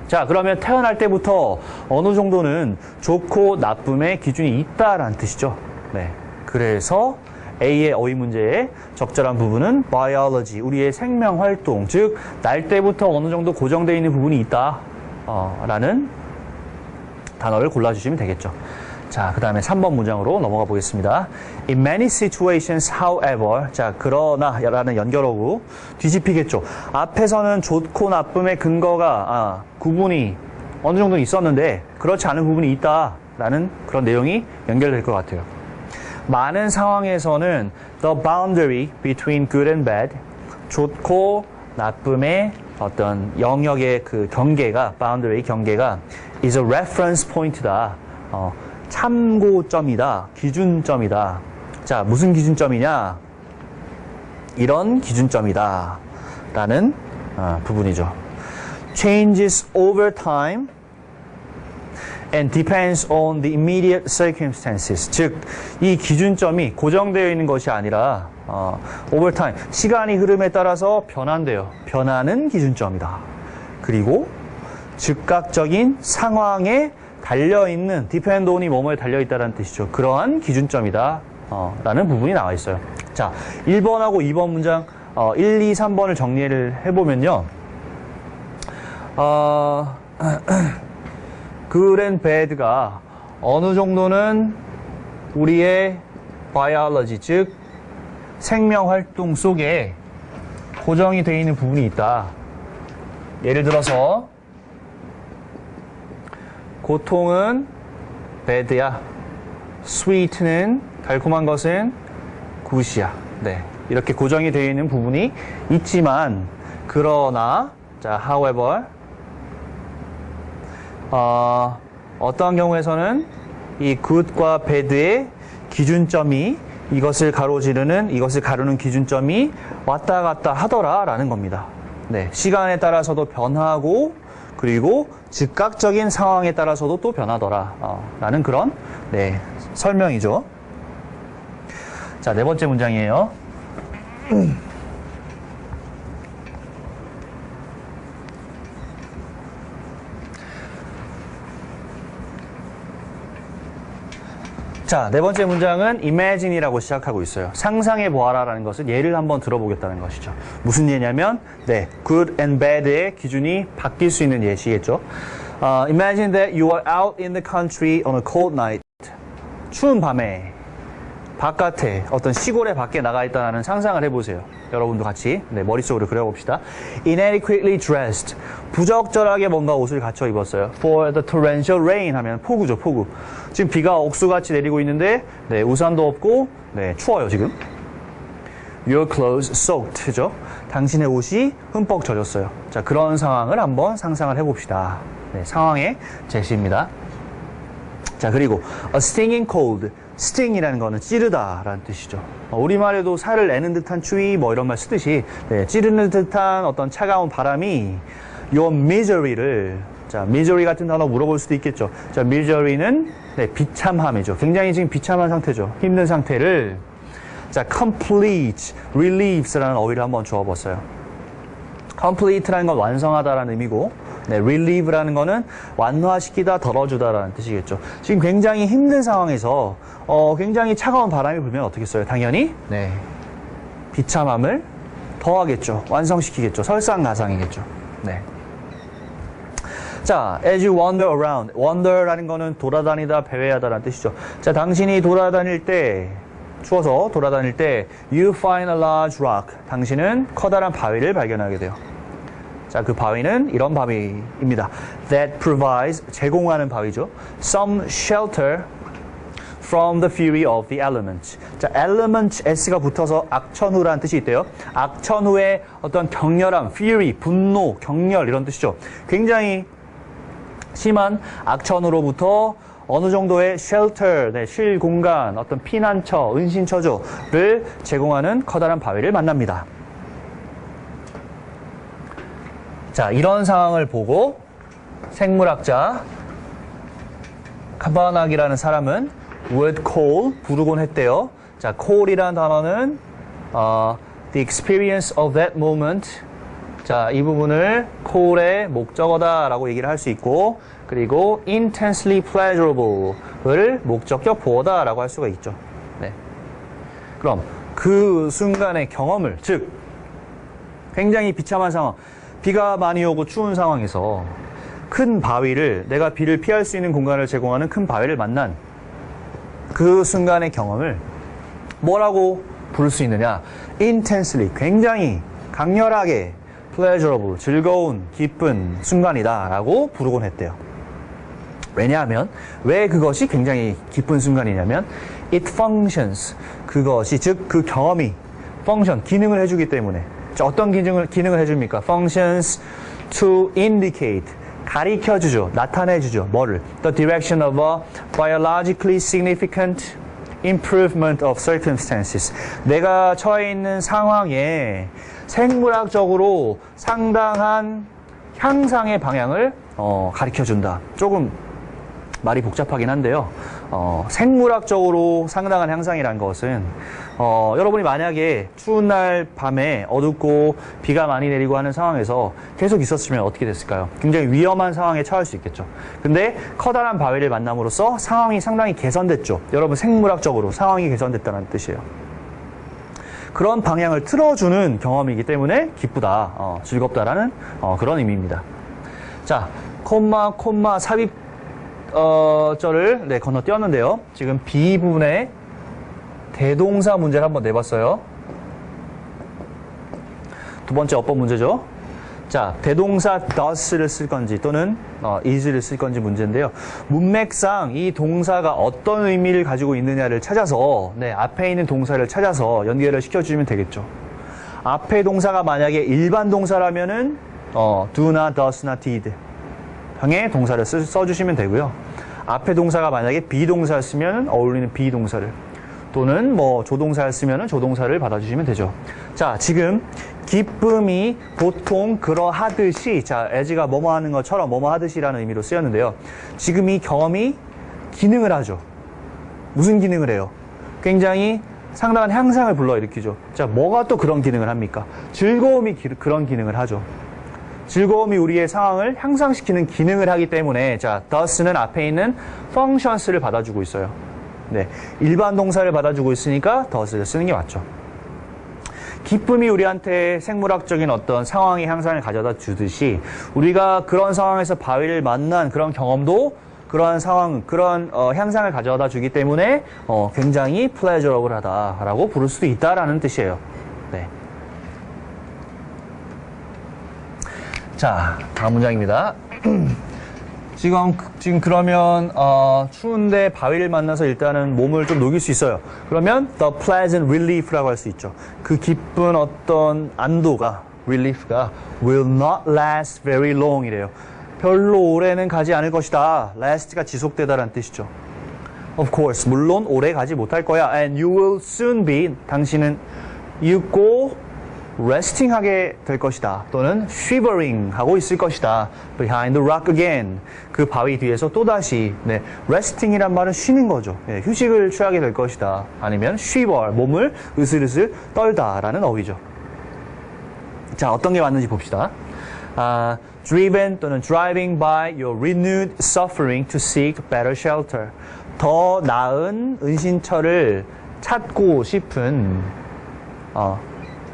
자, 그러면 태어날 때부터 어느 정도는 좋고 나쁨의 기준이 있다라는 뜻이죠. 그래서 A의 어휘 문제의 적절한 부분은 biology, 우리의 생명 활동, 즉 날 때부터 어느 정도 고정되어 있는 부분이 있다 라는 단어를 골라주시면 되겠죠. 자, 그 다음에 3번 문장으로 넘어가 보겠습니다. In many situations, however, 자, 그러나 라는 연결어구 뒤집히겠죠. 앞에서는 좋고 나쁨의 근거가 구분이 어느 정도 있었는데 그렇지 않은 부분이 있다라는 그런 내용이 연결될 것 같아요. 많은 상황에서는 the boundary between good and bad, 좋고 나쁨의 어떤 영역의 그 경계가, boundary 경계가 is a reference point다. 참고점이다. 기준점이다. 자, 무슨 기준점이냐? 이런 기준점이다. 라는 부분이죠. Changes over time and depends on the immediate circumstances. 즉, 이 기준점이 고정되어 있는 것이 아니라 over time, 시간이 흐름에 따라서 변한대요. 변하는 기준점이다. 그리고 즉각적인 상황에 달려있는, depend on이 뭐뭐에 달려있다는 뜻이죠. 그러한 기준점이다. 라는 부분이 나와 있어요. 자, 1번하고 2번 문장 1, 2, 3번을 정리를 해보면요. good and bad가 어느 정도는 우리의 biology, 즉 생명활동 속에 고정이 되어 있는 부분이 있다. 예를 들어서 고통은 bad야, sweet는 달콤한 것은 good이야. 네, 이렇게 고정이 되어 있는 부분이 있지만, 그러나 자, however 어떠한 경우에서는 이 good과 bad의 기준점이 이것을 가르는 기준점이 왔다 갔다 하더라라는 겁니다. 네, 시간에 따라서도 변하고 그리고 즉각적인 상황에 따라서도 또 변하더라라는 그런 설명이죠. 자, 네 번째 문장이에요. 자, 네 번째 문장은 imagine이라고 시작하고 있어요. 상상해 보아라라는 것은 예를 한번 들어보겠다는 것이죠. 무슨 예냐면, good and bad의 기준이 바뀔 수 있는 예시겠죠. Imagine that you are out in the country on a cold night. 추운 밤에 바깥에 어떤 시골에 밖에 나가 있다는 상상을 해보세요. 여러분도 같이 머릿속으로 그려봅시다. Inadequately dressed. 부적절하게 뭔가 옷을 갖춰 입었어요. For the torrential rain 하면 폭우죠, 폭우. 지금 비가 억수같이 내리고 있는데 우산도 없고 추워요, 지금. Your clothes soaked죠. 당신의 옷이 흠뻑 젖었어요. 자, 그런 상황을 한번 상상을 해봅시다. 상황의 제시입니다. 자, 그리고 a stinging cold. sting이라는 거는 찌르다 라는 뜻이죠. 우리말에도 살을 내는 듯한 추위 뭐 이런 말 쓰듯이 찌르는 듯한 어떤 차가운 바람이 your misery를, 자, misery 같은 단어 물어볼 수도 있겠죠. 자, misery는 비참함이죠. 굉장히 지금 비참한 상태죠. 힘든 상태를, 자, complete, relieve라는 어휘를 한번 주어봤어요. complete라는 건 완성하다라는 의미고, relieve라는 거는 완화시키다, 덜어주다라는 뜻이겠죠. 지금 굉장히 힘든 상황에서 굉장히 차가운 바람이 불면 어떻겠어요? 당연히 비참함을 더하겠죠. 완성시키겠죠. 설상가상이겠죠. 자, as you wander around. wander라는 거는 돌아다니다, 배회하다라는 뜻이죠. 자, 당신이 돌아다닐 때, 추워서 돌아다닐 때 you find a large rock. 당신은 커다란 바위를 발견하게 돼요. 자, 그 바위는 이런 바위입니다. That provides, 제공하는 바위죠. Some shelter from the fury of the elements. 자, element, s가 붙어서 악천후라는 뜻이 있대요. 악천후의 어떤 격렬함, fury, 분노, 격렬 이런 뜻이죠. 굉장히 심한 악천후로부터 어느 정도의 shelter, 쉴 공간, 어떤 피난처, 은신처조를 제공하는 커다란 바위를 만납니다. 자, 이런 상황을 보고 생물학자 카바나기라는 사람은 would call, 부르곤 했대요. 자, call이라는 단어는 the experience of that moment. 자, 이 부분을 call의 목적어다라고 얘기를 할 수 있고, 그리고 intensely pleasurable을 목적격 보어다라고 할 수가 있죠. 그럼 그 순간의 경험을, 즉 굉장히 비참한 상황, 비가 많이 오고 추운 상황에서 큰 바위를, 내가 비를 피할 수 있는 공간을 제공하는 큰 바위를 만난 그 순간의 경험을 뭐라고 부를 수 있느냐? intensely, 굉장히 강렬하게, pleasurable, 즐거운, 기쁜 순간이다 라고 부르곤 했대요. 왜냐하면, 왜 그것이 굉장히 기쁜 순간이냐면 It functions. 그것이, 즉, 그 경험이, function, 기능을 해주기 때문에. 자, 어떤 기능을 해줍니까? Functions to indicate. 가리켜주죠. 나타내주죠. 뭐를? The direction of a biologically significant improvement of circumstances. 내가 처해 있는 상황에 생물학적으로 상당한 향상의 방향을 가리켜준다. 조금 말이 복잡하긴 한데요. 생물학적으로 상당한 향상이라는 것은 여러분이 만약에 추운 날 밤에 어둡고 비가 많이 내리고 하는 상황에서 계속 있었으면 어떻게 됐을까요? 굉장히 위험한 상황에 처할 수 있겠죠. 근데 커다란 바위를 만남으로써 상황이 상당히 개선됐죠. 여러분 생물학적으로 상황이 개선됐다는 뜻이에요. 그런 방향을 틀어주는 경험이기 때문에 기쁘다, 즐겁다라는 그런 의미입니다. 자, 콤마 삽입 절을 건너뛰었는데요. 지금 B 부분에 대동사 문제를 한번 내봤어요. 두 번째 어법 문제죠. 자, 대동사 does를 쓸 건지 또는 is를 쓸 건지 문제인데요. 문맥상 이 동사가 어떤 의미를 가지고 있느냐를 찾아서 앞에 있는 동사를 찾아서 연결을 시켜주면 되겠죠. 앞에 동사가 만약에 일반 동사라면은 do나 does나 did 형의 동사를 써주시면 되고요. 앞에 동사가 만약에 비동사였으면 어울리는 비동사를 또는 조동사였으면 조동사를 받아주시면 되죠. 자, 지금 기쁨이 보통 그러하듯이, 자, as가 뭐뭐 하는 것처럼 뭐뭐 하듯이라는 의미로 쓰였는데요. 지금 이 경험이 기능을 하죠. 무슨 기능을 해요? 굉장히 상당한 향상을 불러일으키죠. 자, 뭐가 또 그런 기능을 합니까? 즐거움이 그런 기능을 하죠. 즐거움이 우리의 상황을 향상시키는 기능을 하기 때문에, 자, does는 앞에 있는 functions를 받아주고 있어요. 네, 일반 동사를 받아주고 있으니까 does를 쓰는 게 맞죠. 기쁨이 우리한테 생물학적인 어떤 상황의 향상을 가져다 주듯이 우리가 그런 상황에서 바위를 만난 그런 경험도 그러한 상황, 그런 향상을 가져다 주기 때문에 굉장히 pleasurable하다라고 부를 수도 있다라는 뜻이에요. 네. 자, 다음 문장입니다. 지금 그러면 추운데 바위를 만나서 일단은 몸을 좀 녹일 수 있어요. 그러면 the pleasant relief라고 할 수 있죠. 그 기쁜 어떤 안도가, relief가 will not last very long 이래요. 별로 오래는 가지 않을 것이다. last가 지속되다라는 뜻이죠. Of course, 물론 오래 가지 못할 거야. And you will soon be, 당신은 잊고 resting 하게 될 것이다. 또는 shivering 하고 있을 것이다. behind the rock again. 그 바위 뒤에서 또다시, resting이란 말은 쉬는 거죠. 휴식을 취하게 될 것이다. 아니면 shiver, 몸을 으슬으슬 떨다라는 어휘죠. 자, 어떤 게 맞는지 봅시다. driven 또는 driving by your renewed suffering to seek better shelter. 더 나은 은신처를 찾고 싶은,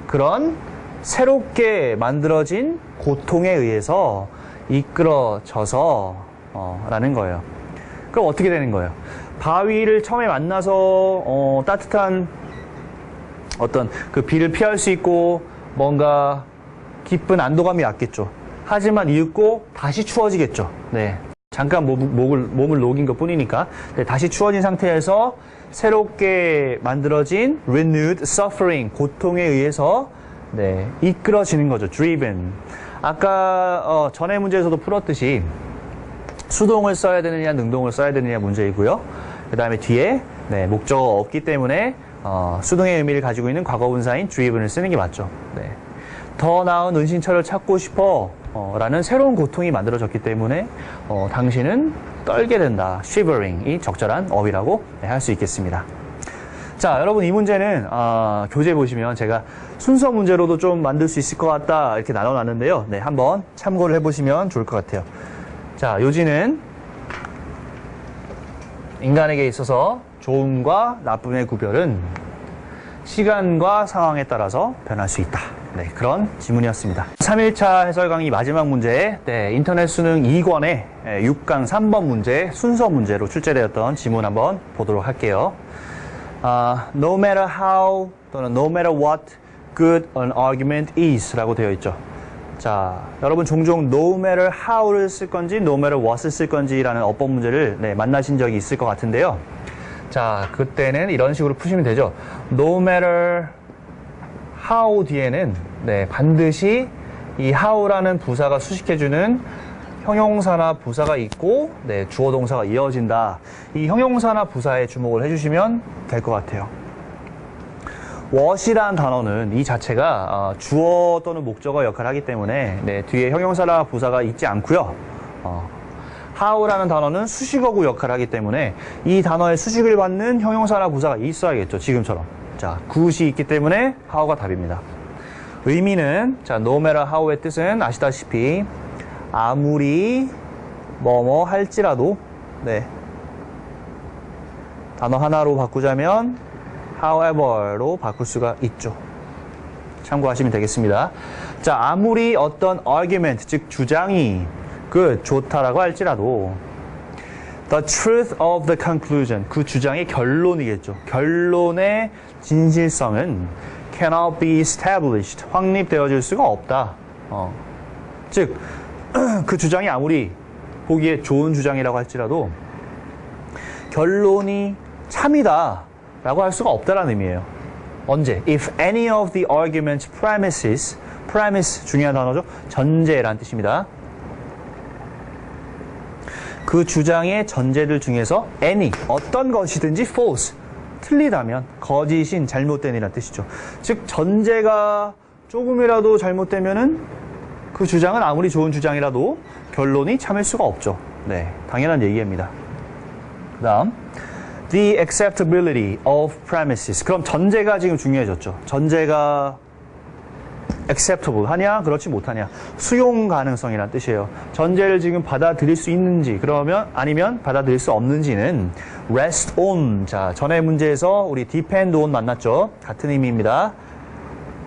그런 새롭게 만들어진 고통에 의해서 이끌어져서 라는 거예요. 그럼 어떻게 되는 거예요? 바위를 처음에 만나서 따뜻한 어떤 그 비를 피할 수 있고 뭔가 기쁜 안도감이 왔겠죠. 하지만 잊고 다시 추워지겠죠. 네, 잠깐 몸을 녹인 것 뿐이니까. 네, 다시 추워진 상태에서 새롭게 만들어진 renewed suffering, 고통에 의해서 이끌어지는 거죠. driven. 아까 전에 문제에서도 풀었듯이 수동을 써야 되느냐 능동을 써야 되느냐 문제이고요. 그 다음에 뒤에 목적어가 없기 때문에 수동의 의미를 가지고 있는 과거분사인 driven을 쓰는 게 맞죠. 더 나은 은신처를 찾고 싶어 라는 새로운 고통이 만들어졌기 때문에 당신은 떨게 된다. shivering이 적절한 어휘라고 할 수 있겠습니다. 자, 여러분 이 문제는 교재 보시면 제가 순서 문제로도 좀 만들 수 있을 것 같다 이렇게 나눠놨는데요. 한번 참고를 해보시면 좋을 것 같아요. 자, 요지는 인간에게 있어서 좋음과 나쁨의 구별은 시간과 상황에 따라서 변할 수 있다. 그런 지문이었습니다. 3일차 해설 강의 마지막 문제, 인터넷 수능 2권의 6강 3번 문제, 순서 문제로 출제되었던 지문 한번 보도록 할게요. No matter how 또는 no matter what good an argument is 라고 되어 있죠. 자, 여러분 종종 no matter how를 쓸 건지 no matter what을 쓸 건지라는 어법 문제를 만나신 적이 있을 것 같은데요. 자, 그때는 이런 식으로 푸시면 되죠. No matter how 뒤에는 네, 반드시 이 how라는 부사가 수식해주는 형용사나 부사가 있고 네, 주어 동사가 이어진다. 이 형용사나 부사에 주목을 해주시면 될 것 같아요. what이라는 단어는 이 자체가 주어 또는 목적어 역할을 하기 때문에 네, 뒤에 형용사나 부사가 있지 않고요. how라는 단어는 수식어구 역할을 하기 때문에 이 단어의 수식을 받는 형용사나 부사가 있어야겠죠. 지금처럼. 자, gut이 있기 때문에 how가 답입니다. 의미는 자, no matter how의 뜻은 아시다시피 아무리 뭐뭐 할지라도 네. 단어 하나로 바꾸자면 however로 바꿀 수가 있죠. 참고하시면 되겠습니다. 자, 아무리 어떤 argument, 즉 주장이 좋다라고 할지라도 the truth of the conclusion, 그 주장의 결론이겠죠. 결론의 진실성은 cannot be established, 확립되어질 수가 없다. 즉, 그 주장이 아무리 보기에 좋은 주장이라고 할지라도 결론이 참이다 라고 할 수가 없다라는 의미예요. 언제? If any of the argument's premises, premise 중요한 단어죠. 전제라는 뜻입니다. 그 주장의 전제들 중에서 any, 어떤 것이든지 false, 틀리다면 거짓인 잘못된이라는 뜻이죠. 즉 전제가 조금이라도 잘못되면은 그 주장은 아무리 좋은 주장이라도 결론이 참을 수가 없죠. 네, 당연한 얘기입니다. 그 다음 the acceptability of premises. 그럼 전제가 지금 중요해졌죠. 전제가 acceptable 하냐 그렇지 못하냐, 수용 가능성이란 뜻이에요. 전제를 지금 받아들일 수 있는지 그러면 아니면 받아들일 수 없는지는 rest on. 자, 전의 문제에서 우리 depend on 만났죠. 같은 의미입니다.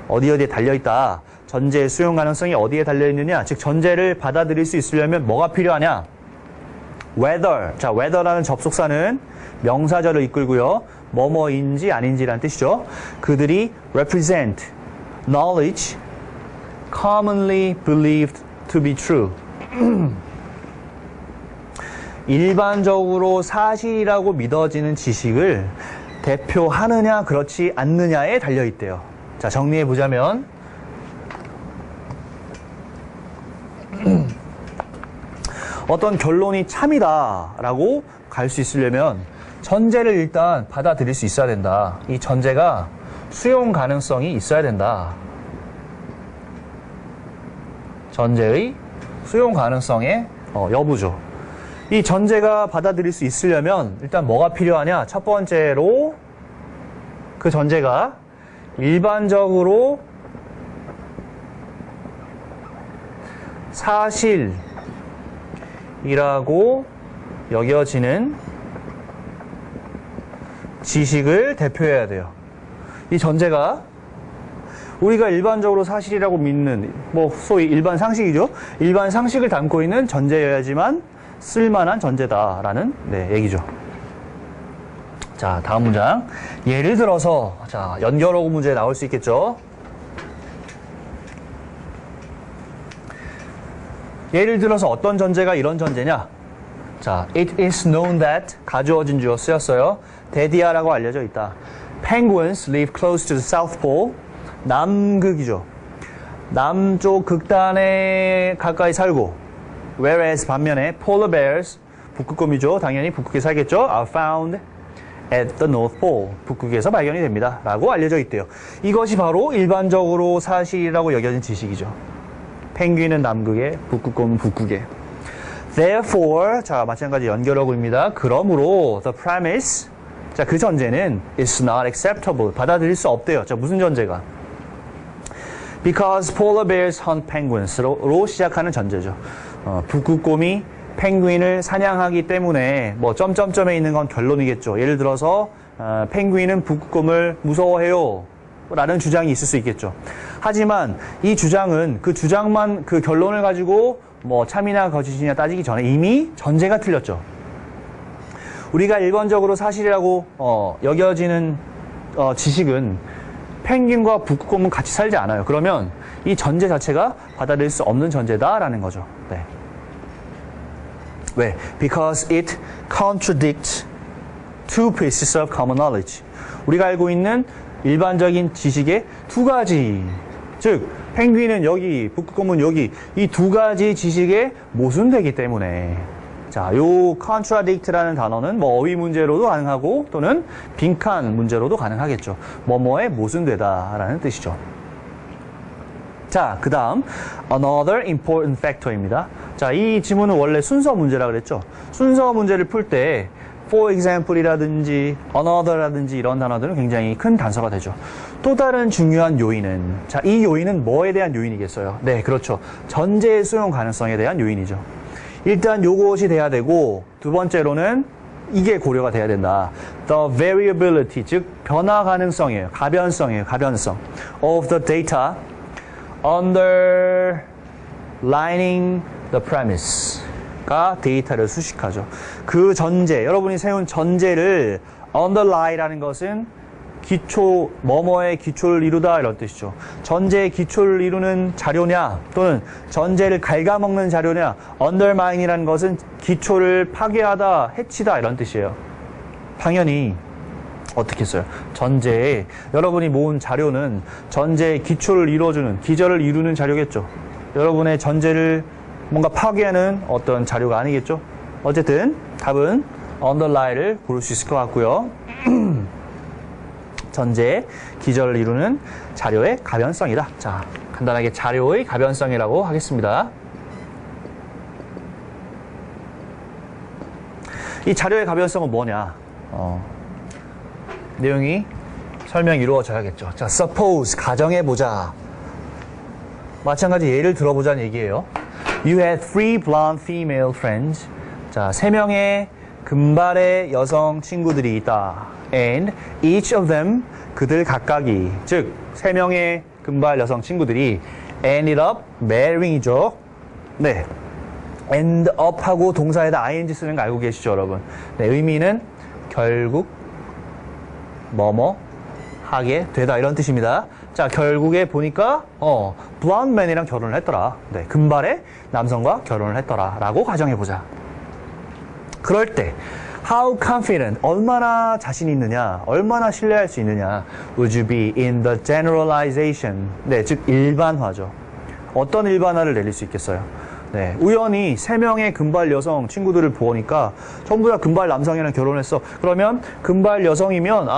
어디에 달려있다. 전제의 수용 가능성이 어디에 달려있느냐, 즉 전제를 받아들일 수 있으려면 뭐가 필요하냐, whether. 자, whether라는 접속사는 명사절을 이끌고요, 뭐뭐인지 아닌지라는 뜻이죠. 그들이 represent knowledge commonly believed to be true. 일반적으로 사실이라고 믿어지는 지식을 대표하느냐 그렇지 않느냐에 달려있대요. 자, 정리해보자면 어떤 결론이 참이다 라고 갈 수 있으려면 전제를 일단 받아들일 수 있어야 된다. 이 전제가 수용 가능성이 있어야 된다. 전제의 수용 가능성의 여부죠. 이 전제가 받아들일 수 있으려면 일단 뭐가 필요하냐? 첫 번째로 그 전제가 일반적으로 사실이라고 여겨지는 지식을 대표해야 돼요. 이 전제가 우리가 일반적으로 사실이라고 믿는 소위 일반 상식이죠. 일반 상식을 담고 있는 전제여야지만 쓸만한 전제다라는 얘기죠. 자, 다음 문장. 예를 들어서 자, 연결어구 문제 나올 수 있겠죠. 예를 들어서 어떤 전제가 이런 전제냐? 자, it is known that 가주어진 주어 쓰였어요. 대디아라고 알려져 있다. Penguins live close to the South Pole. 남극이죠. 남쪽 극단에 가까이 살고, whereas 반면에 polar bears, 북극곰이죠. 당연히 북극에 살겠죠. are found at the North Pole. 북극에서 발견이 됩니다. 라고 알려져 있대요. 이것이 바로 일반적으로 사실이라고 여겨진 지식이죠. 펭귄은 남극에, 북극곰은 북극에. Therefore, 자, 마찬가지 연결어구입니다. 그러므로 the premise, 자, 그 전제는 is not acceptable. 받아들일 수 없대요. 자, 무슨 전제가? Because polar bears hunt penguins로 시작하는 전제죠. 북극곰이 펭귄을 사냥하기 때문에 점점점에 있는 건 결론이겠죠. 예를 들어서 펭귄은 북극곰을 무서워해요 라는 주장이 있을 수 있겠죠. 하지만 이 주장은 그 주장만, 그 결론을 가지고 참이나 거짓이냐 따지기 전에 이미 전제가 틀렸죠. 우리가 일반적으로 사실이라고 여겨지는 지식은 펭귄과 북극곰은 같이 살지 않아요. 그러면 이 전제 자체가 받아들일 수 없는 전제다라는 거죠. 네. 왜? Because it contradicts two pieces of common knowledge. 우리가 알고 있는 일반적인 지식의 두 가지. 즉, 펭귄은 여기, 북극곰은 여기, 이 두 가지 지식에 모순되기 때문에. 자, 요 contradict라는 단어는 뭐 어휘 문제로도 가능하고 또는 빈칸 문제로도 가능하겠죠. 뭐뭐에 모순되다라는 뜻이죠. 자, 그 다음 another important factor입니다. 자, 이 지문은 원래 순서 문제라 그랬죠. 순서 문제를 풀 때 for example이라든지 another라든지 이런 단어들은 굉장히 큰 단서가 되죠. 또 다른 중요한 요인은, 자, 이 요인은 뭐에 대한 요인이겠어요? 네, 그렇죠. 전제의 수용 가능성에 대한 요인이죠. 일단 요것이 돼야 되고, 두 번째로는 이게 고려가 돼야 된다. The variability, 즉 변화 가능성이에요. 가변성이에요. 가변성 of the data underlining the premise가 데이터를 수식하죠. 그 전제, 여러분이 세운 전제를 underlie라는 것은 기초, 뭐뭐의 기초를 이루다 이런 뜻이죠. 전제의 기초를 이루는 자료냐 또는 전제를 갉아먹는 자료냐. undermine이라는 것은 기초를 파괴하다, 해치다 이런 뜻이에요. 당연히 어떻게 써요? 전제에 여러분이 모은 자료는 전제의 기초를 이루어주는, 기저를 이루는 자료겠죠. 여러분의 전제를 뭔가 파괴하는 어떤 자료가 아니겠죠. 어쨌든 답은 underlie를 고를 수 있을 것 같고요. 전제의 기저를 이루는 자료의 가변성이다. 자, 간단하게 자료의 가변성이라고 하겠습니다. 이 자료의 가변성은 뭐냐? 내용이 설명이 이루어져야겠죠. 자, suppose, 가정해보자. 마찬가지 예를 들어보자는 얘기예요. You had 3 blonde female friends. 자, 3명의 금발의 여성 친구들이 있다. And each of them, 그들 각각이, 즉 3명의 금발 여성 친구들이 ended up marrying이죠. 네, end up하고 동사에다 ing 쓰는 거 알고 계시죠, 여러분? 네, 의미는 결국 뭐뭐 하게 되다 이런 뜻입니다. 자, 결국에 보니까 blonde man이랑 결혼을 했더라. 네, 금발의 남성과 결혼을 했더라 라고 가정해보자. 그럴 때 how confident, 얼마나 자신 있느냐, 얼마나 신뢰할 수 있느냐. Would you be in the generalization? 네, 즉 일반화죠. 어떤 일반화를 내릴 수 있겠어요? 네, 우연히 3명의 금발 여성 친구들을 보니까 전부 다 금발 남성이랑 결혼했어. 그러면 금발 여성이면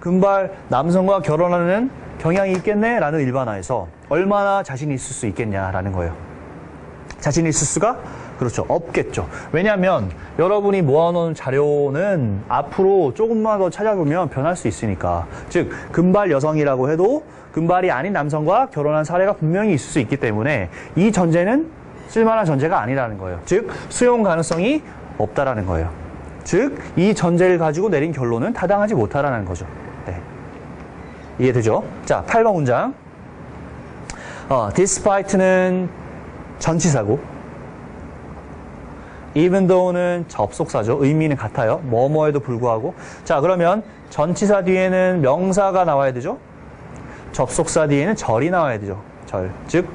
금발 남성과 결혼하는 경향이 있겠네 라는 일반화에서 얼마나 자신이 있을 수 있겠냐라는 거예요. 자신이 있을 수가? 그렇죠. 없겠죠. 왜냐하면 여러분이 모아놓은 자료는 앞으로 조금만 더 찾아보면 변할 수 있으니까. 즉 금발 여성이라고 해도 금발이 아닌 남성과 결혼한 사례가 분명히 있을 수 있기 때문에 이 전제는 쓸만한 전제가 아니라는 거예요. 즉 수용 가능성이 없다라는 거예요. 즉 이 전제를 가지고 내린 결론은 타당하지 못하다는 거죠. 네. 이해되죠? 자, 8번 문장. Despite는 전치사고, even though는 접속사죠. 의미는 같아요. 뭐뭐에도 불구하고. 자, 그러면 전치사 뒤에는 명사가 나와야 되죠. 접속사 뒤에는 절이 나와야 되죠. 절. 즉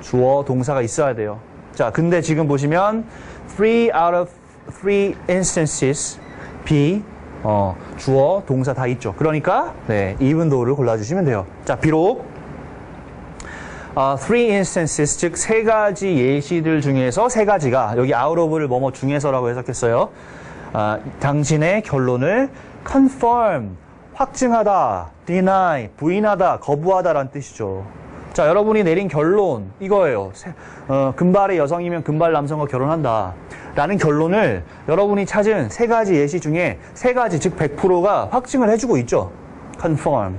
주어 동사가 있어야 돼요. 자, 근데 지금 보시면 3 out of 3 instances be 주어 동사 다 있죠. 그러니까 네, even though를 골라주시면 돼요. 자, 비록 3 instances, 즉 3가지 예시들 중에서 3가지가, 여기 out of를 뭐뭐 중에서라고 해석했어요. 당신의 결론을 confirm, 확증하다, deny, 부인하다, 거부하다라는 뜻이죠. 자, 여러분이 내린 결론 이거예요. 금발의 여성이면 금발 남성과 결혼한다 라는 결론을 여러분이 찾은 3가지 예시 중에 3가지, 즉 100%가 확증을 해주고 있죠. confirm.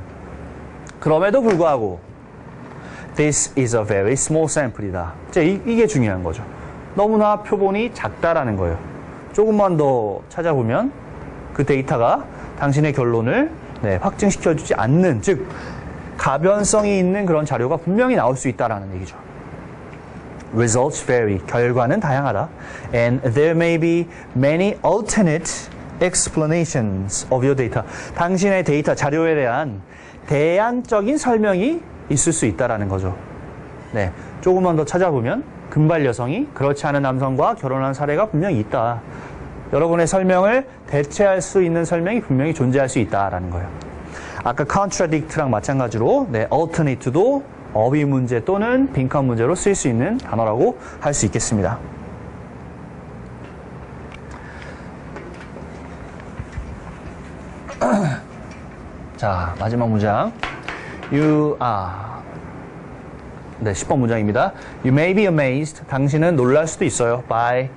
그럼에도 불구하고 This is a very small sample이다. 자, 이게 중요한 거죠. 너무나 표본이 작다라는 거예요. 조금만 더 찾아보면 그 데이터가 당신의 결론을 확증시켜주지 않는, 즉 가변성이 있는 그런 자료가 분명히 나올 수 있다라는 얘기죠. Results vary. 결과는 다양하다. And there may be many alternate explanations of your data. 당신의 데이터 자료에 대한 대안적인 설명이 있을 수 있다라는 거죠. 네, 조금만 더 찾아보면 금발 여성이 그렇지 않은 남성과 결혼한 사례가 분명히 있다. 여러분의 설명을 대체할 수 있는 설명이 분명히 존재할 수 있다라는 거예요. 아까 contradict랑 마찬가지로 네, alternate도 어휘 문제 또는 빈칸 문제로 쓸 수 있는 단어라고 할 수 있겠습니다. 자, 마지막 문장. 네, 10번 문장입니다. You may be amazed. 당신은 놀랄 수도 있어요. By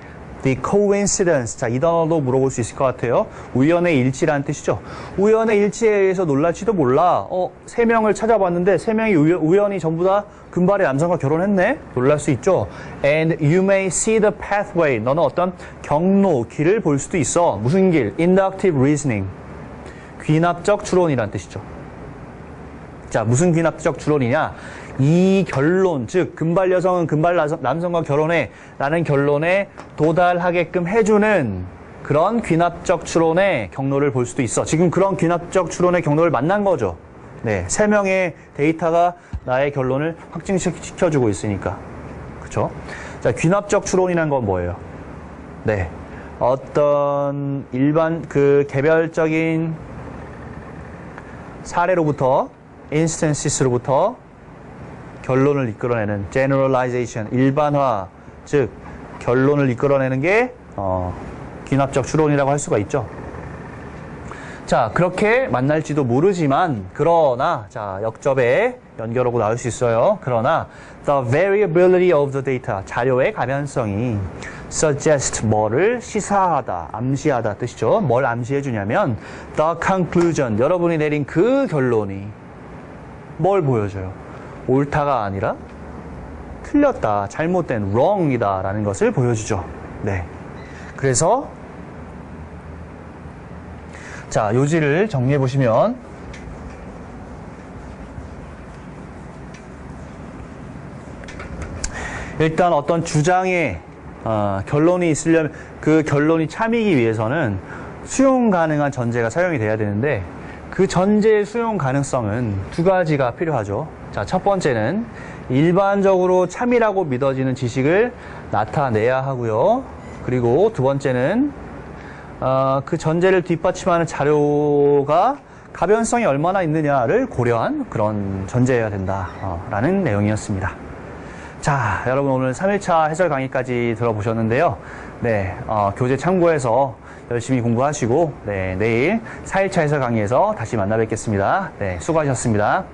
the coincidence. 자, 이 단어도 물어볼 수 있을 것 같아요. 우연의 일치라는 뜻이죠. 우연의 일치에 의해서 놀랄지도 몰라. 3명을 찾아봤는데 3명이 우연히 전부 다 금발의 남성과 결혼했네? 놀랄 수 있죠. And you may see the pathway. 너는 어떤 경로, 길을 볼 수도 있어. 무슨 길? Inductive reasoning. 귀납적 추론이라는 뜻이죠. 자, 무슨 귀납적 추론이냐? 이 결론, 즉 금발 여성은 금발 남성과 결혼해 라는 결론에 도달하게끔 해주는 그런 귀납적 추론의 경로를 볼 수도 있어. 지금 그런 귀납적 추론의 경로를 만난 거죠. 네, 3명의 데이터가 나의 결론을 확증시켜주고 있으니까. 그쵸? 자, 귀납적 추론이란 건 뭐예요? 네, 어떤 개별적인 사례로부터 instances로부터 결론을 이끌어내는 generalization, 일반화, 즉 결론을 이끌어내는 게 귀납적 추론이라고 할 수가 있죠. 자, 그렇게 만날지도 모르지만 그러나 자, 역접에 연결하고 나올 수 있어요. 그러나 the variability of the data, 자료의 가변성이 suggest 뭐를 시사하다, 암시하다 뜻이죠. 뭘 암시해 주냐면 the conclusion, 여러분이 내린 그 결론이 뭘 보여줘요? 옳다가 아니라 틀렸다, 잘못된 wrong이다 라는 것을 보여주죠. 네. 그래서 자, 요지를 정리해 보시면 일단 어떤 주장에 결론이 있으려면 그 결론이 참이기 위해서는 수용 가능한 전제가 사용이 돼야 되는데 그 전제의 수용 가능성은 두 가지가 필요하죠. 자, 첫 번째는 일반적으로 참이라고 믿어지는 지식을 나타내야 하고요. 그리고 두 번째는 그 전제를 뒷받침하는 자료가 가변성이 얼마나 있느냐를 고려한 그런 전제여야 된다라는 내용이었습니다. 자, 여러분 오늘 3일차 해설 강의까지 들어보셨는데요. 네, 교재 참고해서 열심히 공부하시고 네, 내일 4일차 해설 강의에서 다시 만나 뵙겠습니다. 네, 수고하셨습니다.